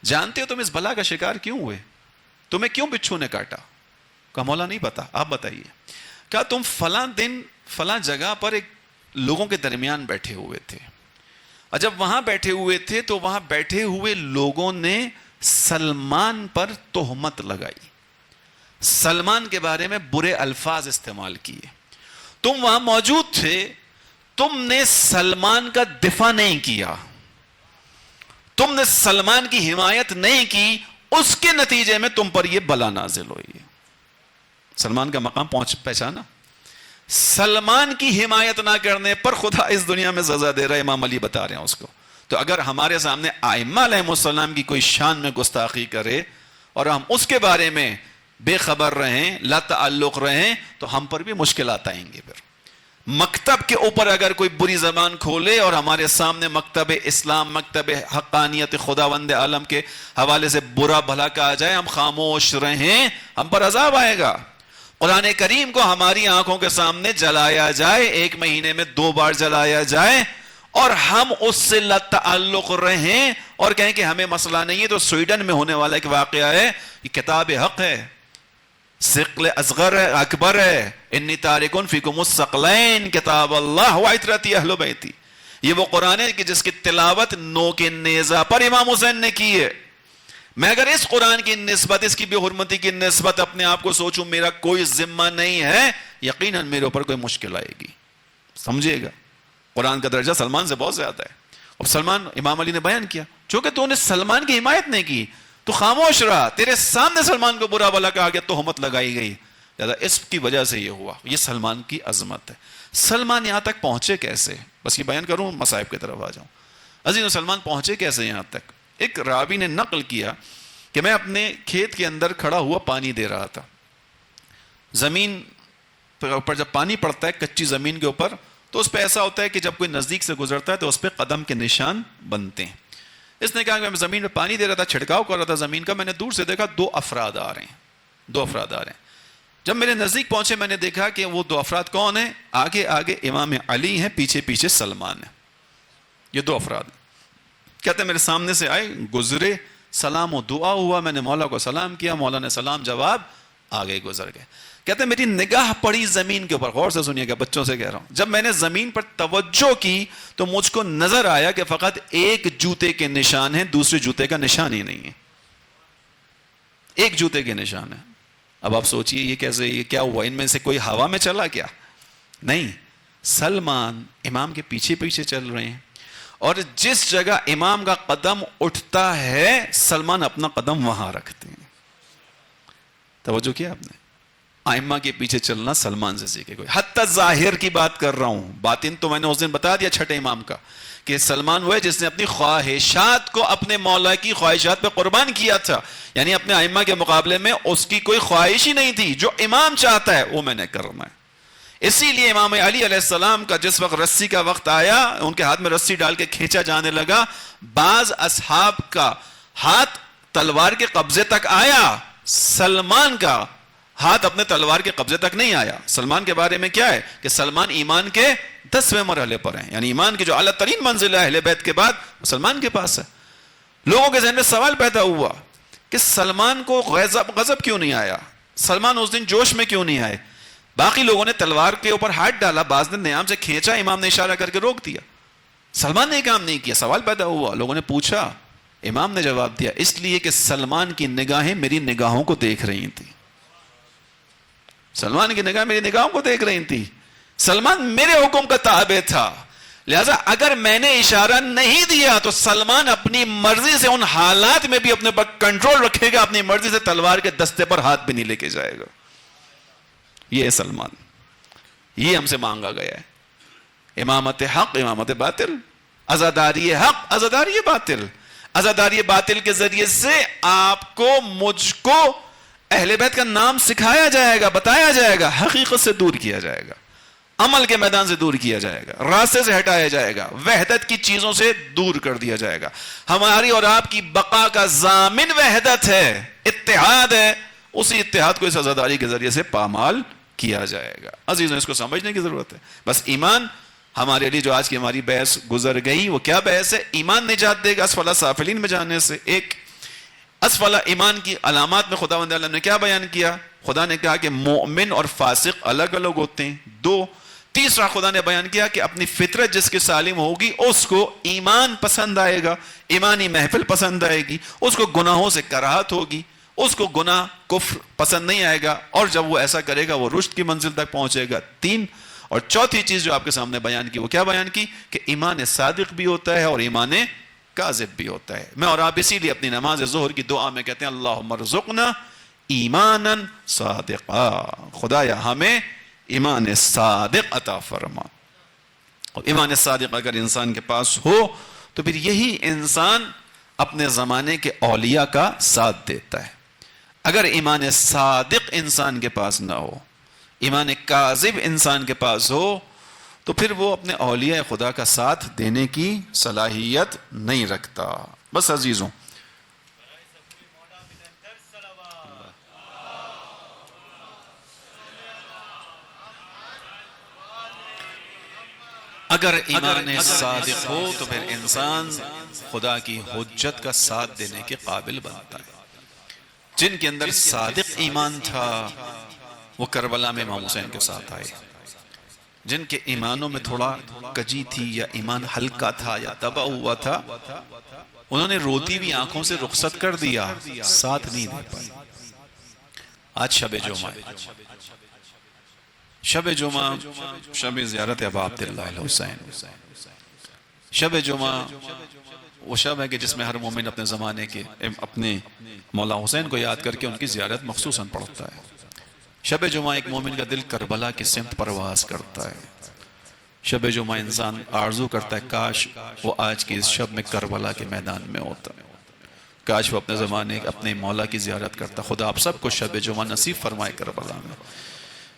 جانتے ہو تم اس بلا کا شکار کیوں ہوئے؟ تمہیں کیوں بچھو نے کاٹا؟ کہا مولا نہیں پتا, آپ بتائیے. کہا تم فلاں دن فلاں جگہ پر ایک لوگوں کے درمیان بیٹھے ہوئے تھے, اور جب وہاں بیٹھے ہوئے تھے تو وہاں بیٹھے ہوئے لوگوں نے سلمان پر تہمت لگائی, سلمان کے بارے میں برے الفاظ استعمال کیے. تم وہاں موجود تھے, تم نے سلمان کا دفاع نہیں کیا, تم نے سلمان کی حمایت نہیں کی, اس کے نتیجے میں تم پر یہ بلا نازل ہوئی. سلمان کا مقام پہچانا. سلمان کی حمایت نہ کرنے پر خدا اس دنیا میں سزا دے رہا ہے, امام علی بتا رہے ہیں اس کو. تو اگر ہمارے سامنے ائمہ علیہم السلام کی کوئی شان میں گستاخی کرے اور ہم اس کے بارے میں بے خبر رہیں, لا تعلق رہیں, تو ہم پر بھی مشکلات آئیں گے. پھر مکتب کے اوپر اگر کوئی بری زبان کھولے اور ہمارے سامنے مکتب اسلام, مکتب حقانیت خداوند عالم کے حوالے سے برا بھلا کہا جائے, ہم خاموش رہیں, ہم پر عذاب آئے گا. قرآن کریم کو ہماری آنکھوں کے سامنے جلایا جائے, 1 مہینے میں 2 بار جلایا جائے, اور ہم اس سے لا تعلق رہیں اور کہیں کہ ہمیں مسئلہ نہیں ہے. تو سویڈن میں ہونے والا ایک واقعہ ہے, یہ کتاب حق ہے, ثقل اصغر ہے, اکبر ہے. انی تارکن فیکم الثقلین کتاب اللہ و عترتی اہل بیتی. یہ وہ قرآن ہے کہ جس کی تلاوت نوک نیزہ پر امام حسین نے کی ہے. میں اگر اس قرآن کی نسبت, اس کی بے حرمتی کی نسبت اپنے آپ کو سوچوں میرا کوئی ذمہ نہیں ہے, یقیناً میرے اوپر کوئی مشکل آئے گی. سمجھے گا قرآن کا درجہ سلمان سے بہت زیادہ ہے. اور سلمان, امام علی نے بیان کیا, چونکہ تو نے سلمان کی حمایت نہیں کی, تو خاموش رہا, تیرے سامنے سلمان کو برا بھلا کہا گیا, تہمت لگائی گئی, اس کی وجہ سے یہ ہوا. یہ سلمان کی عظمت ہے. سلمان یہاں تک پہنچے کیسے, بس یہ بیان کروں, مصائب کی طرف آ جاؤں. عزیز سلمان پہنچے کیسے یہاں تک؟ ایک راوی نے نقل کیا کہ میں اپنے کھیت کے اندر کھڑا ہوا پانی دے رہا تھا. زمین پر جب پانی پڑتا ہے کچی زمین کے اوپر, تو اس پہ ایسا ہوتا ہے کہ جب کوئی نزدیک سے گزرتا ہے تو اس پہ قدم کے نشان بنتے ہیں. اس نے کہا کہ میں زمین میں پانی دے رہا تھا, چھڑکاؤ کر رہا تھا زمین کا, میں نے دور سے دیکھا 2 افراد آ رہے ہیں, 2 افراد آ رہے ہیں. جب میرے نزدیک پہنچے میں نے دیکھا کہ وہ 2 افراد کون ہیں, آگے آگے امام علی ہیں, پیچھے پیچھے سلمان ہے. یہ 2 افراد کہتے ہیں میرے سامنے سے آئے, گزرے, سلام و دعا ہوا, میں نے مولا کو سلام کیا, مولا نے سلام جواب, آگے گزر گئے. کہتے ہیں میری نگاہ پڑی زمین کے اوپر. غور سے سنیے گا, بچوں سے کہہ رہا ہوں. جب میں نے زمین پر توجہ کی تو مجھ کو نظر آیا کہ فقط ایک جوتے کے نشان ہیں, دوسرے جوتے کا نشان ہی نہیں ہے. ایک جوتے کے نشان ہے. اب آپ سوچئے یہ کیسے, یہ کیا ہوا, ان میں سے کوئی ہوا میں چلا کیا؟ نہیں, سلمان امام کے پیچھے پیچھے چل رہے ہیں, اور جس جگہ امام کا قدم اٹھتا ہے سلمان اپنا قدم وہاں رکھتے ہیں. توجہ کیا آپ نے؟ ائمہ کے پیچھے چلنا سلمان سے سیکھے کوئی. حتی ظاہر کی بات کر رہا ہوں, باطن تو میں نے اس دن بتا دیا چھٹے امام کا, کہ سلمان وہ ہے جس نے اپنی خواہشات کو اپنے مولا کی خواہشات پہ قربان کیا تھا. یعنی اپنے ائمہ کے مقابلے میں اس کی کوئی خواہش ہی نہیں تھی, جو امام چاہتا ہے وہ میں نے کرنا ہے. اسی لیے امام علی علیہ السلام کا جس وقت رسی کا وقت آیا, ان کے ہاتھ میں رسی ڈال کے کھینچا جانے لگا, بعض اصحاب کا ہاتھ تلوار کے قبضے تک آیا, سلمان کا ہاتھ اپنے تلوار کے قبضے تک نہیں آیا. سلمان کے بارے میں کیا ہے کہ سلمان ایمان کے 10ویں مرحلے پر ہیں, یعنی ایمان کی جو اعلیٰ ترین منزل ہے اہل بیت کے بعد سلمان کے پاس ہے. لوگوں کے ذہن میں سوال پیدا ہوا کہ سلمان کو غضب کیوں نہیں آیا, سلمان اس دن جوش میں کیوں نہیں آئے. باقی لوگوں نے تلوار کے اوپر ہاتھ ڈالا, بعض نے نیام سے کھینچا, امام نے اشارہ کر کے روک دیا. سلمان نے کام نہیں کیا. سوال پیدا ہوا, لوگوں نے پوچھا, امام نے جواب دیا, اس لیے کہ سلمان کی نگاہیں میری نگاہوں کو دیکھ رہی تھیں. سلمان کی نگاہ میری نگاہوں کو دیکھ رہی تھی. سلمان میرے حکم کا تابع تھا, لہذا اگر میں نے اشارہ نہیں دیا تو سلمان اپنی مرضی سے ان حالات میں بھی اپنے پر کنٹرول رکھے گا, اپنی مرضی سے تلوار کے دستے پر ہاتھ بھی نہیں لے کے جائے گا. یہ ہے سلمان, یہ ہم سے مانگا گیا ہے. امامت حق, امامت باطل, عزاداری حق, عزاداری باطل. عزاداری باطل کے ذریعے سے آپ کو, مجھ کو اہل بیت کا نام سکھایا جائے گا, بتایا جائے گا, حقیقت سے دور کیا جائے گا, عمل کے میدان سے دور کیا جائے گا, راستے سے ہٹایا جائے گا, وحدت کی چیزوں سے دور کر دیا جائے گا. ہماری اور آپ کی بقا کا ضامن وحدت ہے, اتحاد ہے, اسی اتحاد کو اس عزاداری کے ذریعے سے پامال کیا جائے گا. عزیزوں, اس کو سمجھنے کی ضرورت ہے. بس ایمان ہمارے لیے جو آج کی ہماری بحث گزر گئی, وہ کیا بحث ہے؟ ایمان نجات دے گا اسفل سافلین میں جانے سے. ایک اسفل ایمان کی علامات میں خداوند عالم نے کیا بیان کیا؟ خدا نے کہا کہ مومن اور فاسق الگ الگ ہوتے ہیں. 2, تیسرا خدا نے بیان کیا کہ اپنی فطرت جس کی سالم ہوگی اس کو ایمان پسند آئے گا, ایمانی محفل پسند آئے گی, اس کو گناہوں سے کراہت ہوگی, اس کو گناہ کفر پسند نہیں آئے گا, اور جب وہ ایسا کرے گا وہ رشد کی منزل تک پہنچے گا. 3 اور چوتھی چیز جو آپ کے سامنے بیان کی, وہ کیا بیان کی کہ ایمان صادق بھی ہوتا ہے اور ایمان کاذب بھی ہوتا ہے. میں اور آپ اسی لیے اپنی نماز ظہر کی دعا میں کہتے ہیں اللہم ارزقنا ایمانا صادقا, خدایا ہمیں ایمان صادق عطا فرما. اور ایمان صادق اگر انسان کے پاس ہو تو پھر یہی انسان اپنے زمانے کے اولیاء کا ساتھ دیتا ہے. اگر ایمان صادق انسان کے پاس نہ ہو, ایمان کاذب انسان کے پاس ہو, تو پھر وہ اپنے اولیاء خدا کا ساتھ دینے کی صلاحیت نہیں رکھتا. بس عزیزوں, اگر ایمان صادق ہو تو پھر انسان خدا کی حجت کا ساتھ دینے کے قابل بنتا ہے. جن کے اندر صادق ایمان تھا وہ کربلا میں امام حسین کے ساتھ آئے. جن کے ایمانوں میں تھوڑا کجی تھی یا ایمان ہلکا تھا یا دبا ہوا تھا, انہوں نے روتی بھی آنکھوں سے رخصت کر دیا, ساتھ نہیں دے پائے. آج شب جمعہ, شب جمعہ شب زیارت ابا عبداللہ الحسین. شب جمعہ وہ شب ہے کہ جس میں ہر مومن اپنے زمانے کے اپنے مولا حسین کو یاد کر کے ان کی زیارت مخصوصاً پڑھتا ہے. شب جمعہ ایک مومن کا دل کربلا کی سمت پرواز کرتا ہے. شب جمعہ انسان آرزو کرتا ہے کاش وہ آج کی اس شب میں کربلا کے میدان میں ہوتا, کاش وہ اپنے زمانے اپنے مولا کی زیارت کرتا. خدا آپ سب کو شب جمعہ نصیب فرمائے کربلا میں.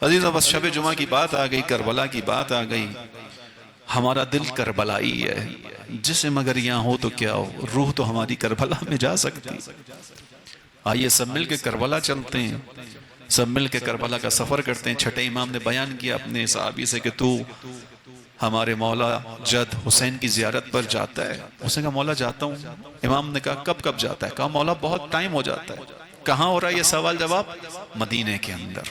عزیزوں, بس شب جمعہ کی بات آ گئی, کربلا کی بات آ گئی. ہمارا دل کربلائی ہے, جسم اگر یہاں ہو تو کیا ہو, روح تو ہماری کربلا میں جا سکتی. آئیے سب مل کے کربلا چلتے ہیں, سب مل کے کربلا کا سفر کرتے ہیں. چھٹے امام نے بیان کیا اپنے صحابی سے کہ تو ہمارے مولا جد حسین کی زیارت پر جاتا ہے. حسین کا مولا جاتا ہوں. امام نے کہا کب کب جاتا ہے؟ کہا مولا بہت ٹائم ہو جاتا ہے. کہاں ہو رہا ہے یہ سوال جواب؟ مدینے کے اندر۔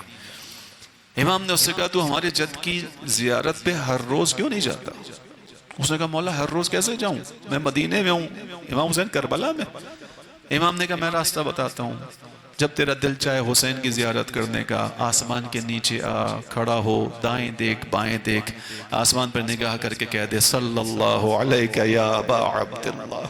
امام نے اس سے کہا تو ہمارے جد کی زیارت پہ ہر روز کیوں نہیں جاتا؟ اس نے کہا مولا ہر روز کیسے جاؤں، میں مدینے میں ہوں، امام حسین کربلا میں۔ امام نے کہا میں راستہ بتاتا ہوں، جب تیرا دل چاہے حسین کی زیارت کرنے کا، آسمان کے نیچے آ، کھڑا ہو، دائیں دیکھ بائیں دیکھ، آسمان پر نگاہ کر کے کہہ دے صلی اللہ علیہ یا ابا عبداللہ۔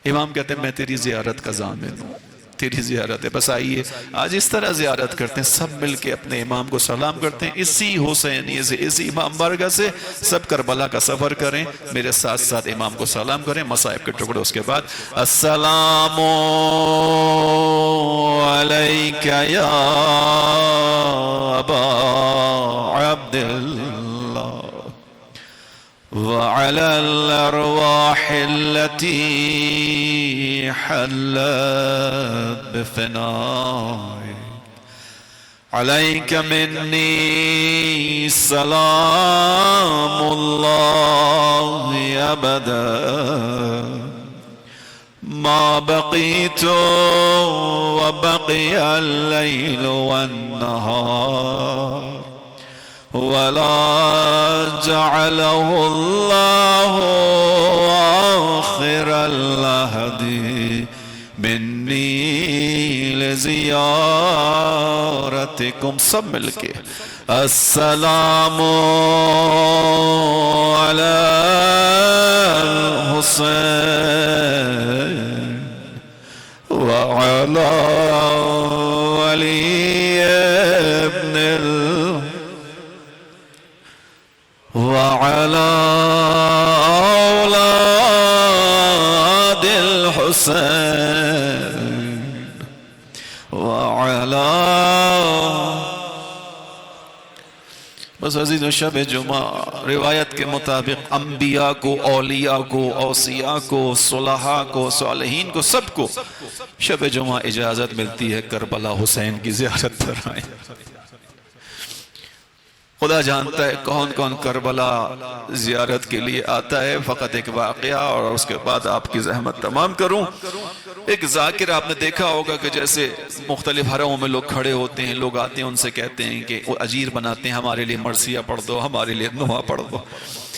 امام کہتے ہیں میں تیری زیارت کا ضامن ہوں، تیری زیارت ہے، بس آئیے آج اس طرح زیارت کرتے ہیں، سب مل کے اپنے امام کو سلام کرتے ہیں، اسی حسینیے سے، اسی امام بارگاہ سے سب کربلا کا سفر کریں، میرے ساتھ ساتھ امام کو سلام کریں، مصائب کے ٹکڑے اس کے بعد السلام علیک یا ابا عبداللہ وعلى الأرواح التي حلت بفنائك عليك مني سلام الله أبدا ما بقيت وبقي الليل والنهار ولا جعله الله آخر العهد مني لزيارتكم سب مل کے السلام على الحسين وعلى علي ابن وعلى أولاد الحسين وعلى بس عزیز و شب جمعہ روایت کے مطابق انبیاء کو، اولیاء کو، اوصیاء کو، صلحاء کو، صالحین کو، سب کو شب جمعہ اجازت ملتی ہے کربلا حسین کی زیارت پر آئیں۔ خدا جانتا ہے کون کون کربلا زیارت کے لیے آتا ہے۔ فقط ایک واقعہ اور اس کے بعد آپ کی زحمت تمام کروں۔ ایک ذاکر آپ نے دیکھا ہوگا کہ جیسے مختلف حرموں میں لوگ کھڑے ہوتے ہیں، لوگ آتے ہیں ان سے کہتے ہیں کہ وہ اجیر بناتے ہیں ہمارے لیے مرثیہ پڑھ دو، ہمارے لیے نوحہ پڑھ دو۔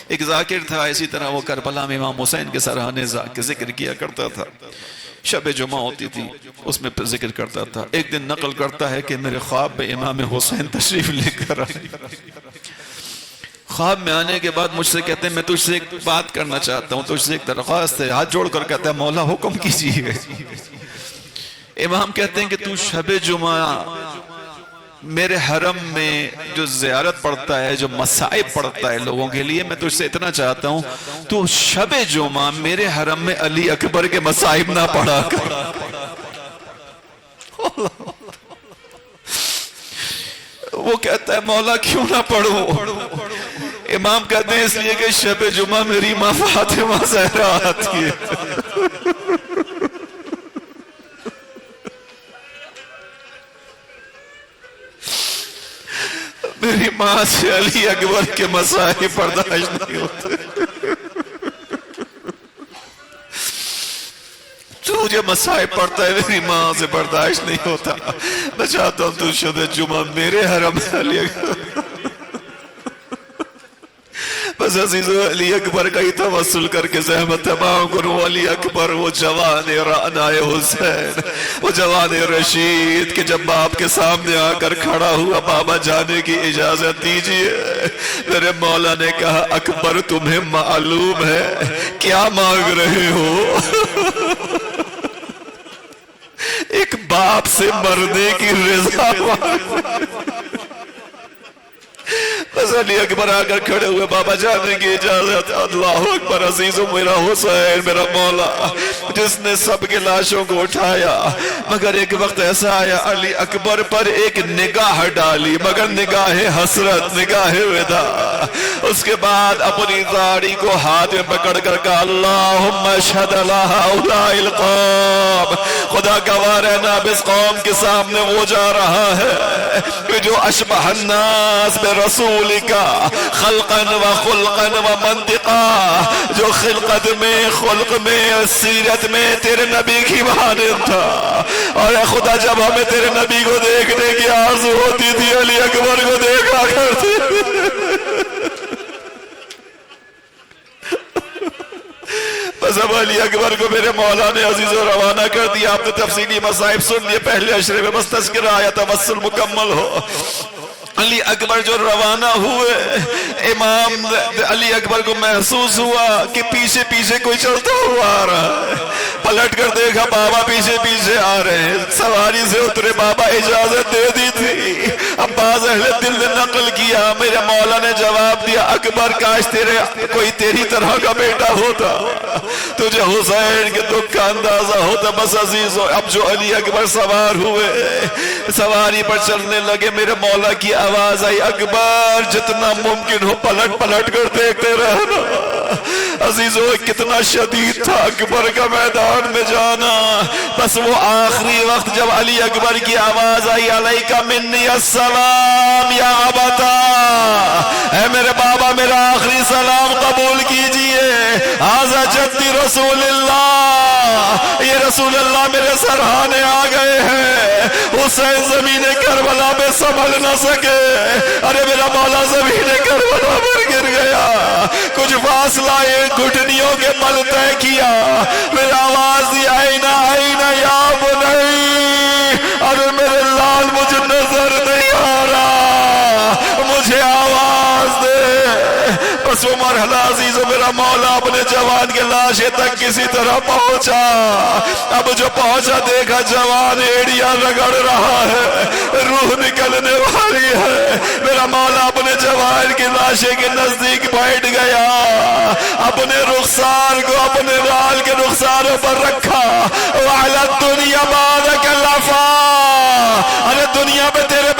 ایک ذاکر تھا، اسی طرح وہ کربلا میں امام حسین کے سراہنے ذکر کیا کرتا تھا۔ شب جمعہ ہوتی تھی اس میں ذکر کرتا تھا۔ ایک دن نقل کرتا ہے کہ میرے خواب میں امام حسین تشریف لے کر آئے۔ خواب میں آنے کے بعد مجھ سے کہتے ہیں میں تجھ سے ایک بات کرنا چاہتا ہوں، تجھ سے ایک درخواست ہے۔ ہاتھ جوڑ کر کہتا ہے مولا حکم کیجیے۔ امام کہتے ہیں کہ تو شب جمعہ میرے حرم میں جو زیارت پڑھتا ہے، جو مصائب پڑھتا ہے لوگوں کے لیے، میں تجھ سے اتنا چاہتا ہوں تو شب جمعہ میرے حرم میں علی اکبر کے مصائب نہ پڑھا کر۔ وہ کہتا ہے مولا کیوں نہ پڑھوں؟ امام کہتے ہیں اس لیے کہ شب جمعہ میری ماں فاطمہ زہرا آتی ہے۔ میری ماں سے علی اکبر کے مصائب برداشت نہیں ہوتے۔ تو جو مصائب پڑھتا ہے میری ماں سے برداشت نہیں ہوتا۔ میں چاہتا ہوں تو شب جمعہ میرے حرم میں علی اکبر، بس عزیزو علی اکبر کا ہی توسل کر کے زحمت تمام کروں۔ علی اکبر وہ جوان رعنائے حسین، وہ جوان رشید کہ جب باپ کے سامنے آ کر کھڑا ہوا بابا جانے کی اجازت دیجئے، میرے مولا نے کہا اکبر تمہیں معلوم ہے کیا مانگ رہے ہو؟ ایک باپ سے مرنے کی رضا مانگ۔ بس علی اکبر آ کر کھڑے ہوئے بابا جانے کی اجازت۔ اللہ اکبر عزیزو میرا حسین میرا مولا جس نے سب کے لاشوں کو اٹھایا، مگر ایک وقت ایسا آیا علی اکبر پر ایک نگاہ ڈالی، مگر نگاہ حسرت، نگاہ ودا۔ اس کے بعد اپنی داڑھی کو ہاتھ میں پکڑ کر کہا اللہم اشہد علی ہؤلاء القوم، خدا گواہ رہنا اب اس قوم کے سامنے وہ جا رہا ہے کہ جو اشبہ الناس برسول رسولکا خلقا و خلقا و منطقا، جو خلقت میں، خلق میں، سیرت میں تیرے نبی کی مانند تھا۔ اور اے خدا جب ہمیں تیرے نبی کو دیکھنے کی آرزو ہوتی تھی علی اکبر کو دیکھا کرتے بس اب علی اکبر کو میرے مولا نے عزیز و روانہ کر دیا۔ آپ نے تفصیلی مصائب سن لیے، پہلے عشرے میں بس تذکرہ آیا، توسل مکمل ہو۔ علی اکبر جو روانہ ہوئے، امام علی اکبر کو محسوس ہوا کہ پیچھے پیچھے کوئی چلتا ہوا آ رہا ہے۔ پلٹ کر دیکھا بابا پیچھے پیچھے آ رہے ہیں، سواری سے اترے، بابا اجازت دے دی تھی۔ عباس اہل دل نے نقل کیا، میرے مولا نے جواب دیا اکبر کاش کوئی تیری طرح کا بیٹا ہوتا، تجھے حسین کے دکھ کا اندازہ ہوتا۔ بس عزیزو اب جو علی اکبر سوار ہوئے، سواری پر چلنے لگے، میرے مولا کی آواز آئی اکبر جتنا ممکن ہو پلٹ پلٹ کر دیکھتے رہنا۔ عزیزو کتنا شدید تھا اکبر کا میدان میں جانا۔ بس وہ آخری وقت جب علی اکبر کی آواز آئی علیکہ منی السلام یا ابتا، اے میرے بابا میرا آخری سلام قبول کیجئے، ھذا جدی رسول اللہ، یہ رسول اللہ میرے سرہانے آ گئے ہیں۔ حسین زمین کربلا میں سنبھل نہ سکے، ارے میرا مولا زمین کربلا پر گر گیا۔ کچھ فاصلہ ایک گھٹنیوں کے پل طے کیا، میرا آواز دی آئینہ آئینہ یا بنی، ارے میرے لال مجھے نظر نہیں آ رہا، مجھے آواز دے۔ بس وہ مرحلہ عزیز میرا مولا اپنے جوان کے لاشے تک کسی طرح پہنچا۔ اب جو پہنچا دیکھا جوان ایڑیاں رگڑ رہا ہے، روح نکلنے والی ہے۔ میرا مولا اپنے جوان کے لاشے کے نزدیک بیٹھ گیا، اپنے رخسار کو اپنے رال کے رخساروں پر رکھا۔ وَعَلَى الدُّنْيَا بَعْدَكَ لَفَا، ارے دنیا پہ تیرے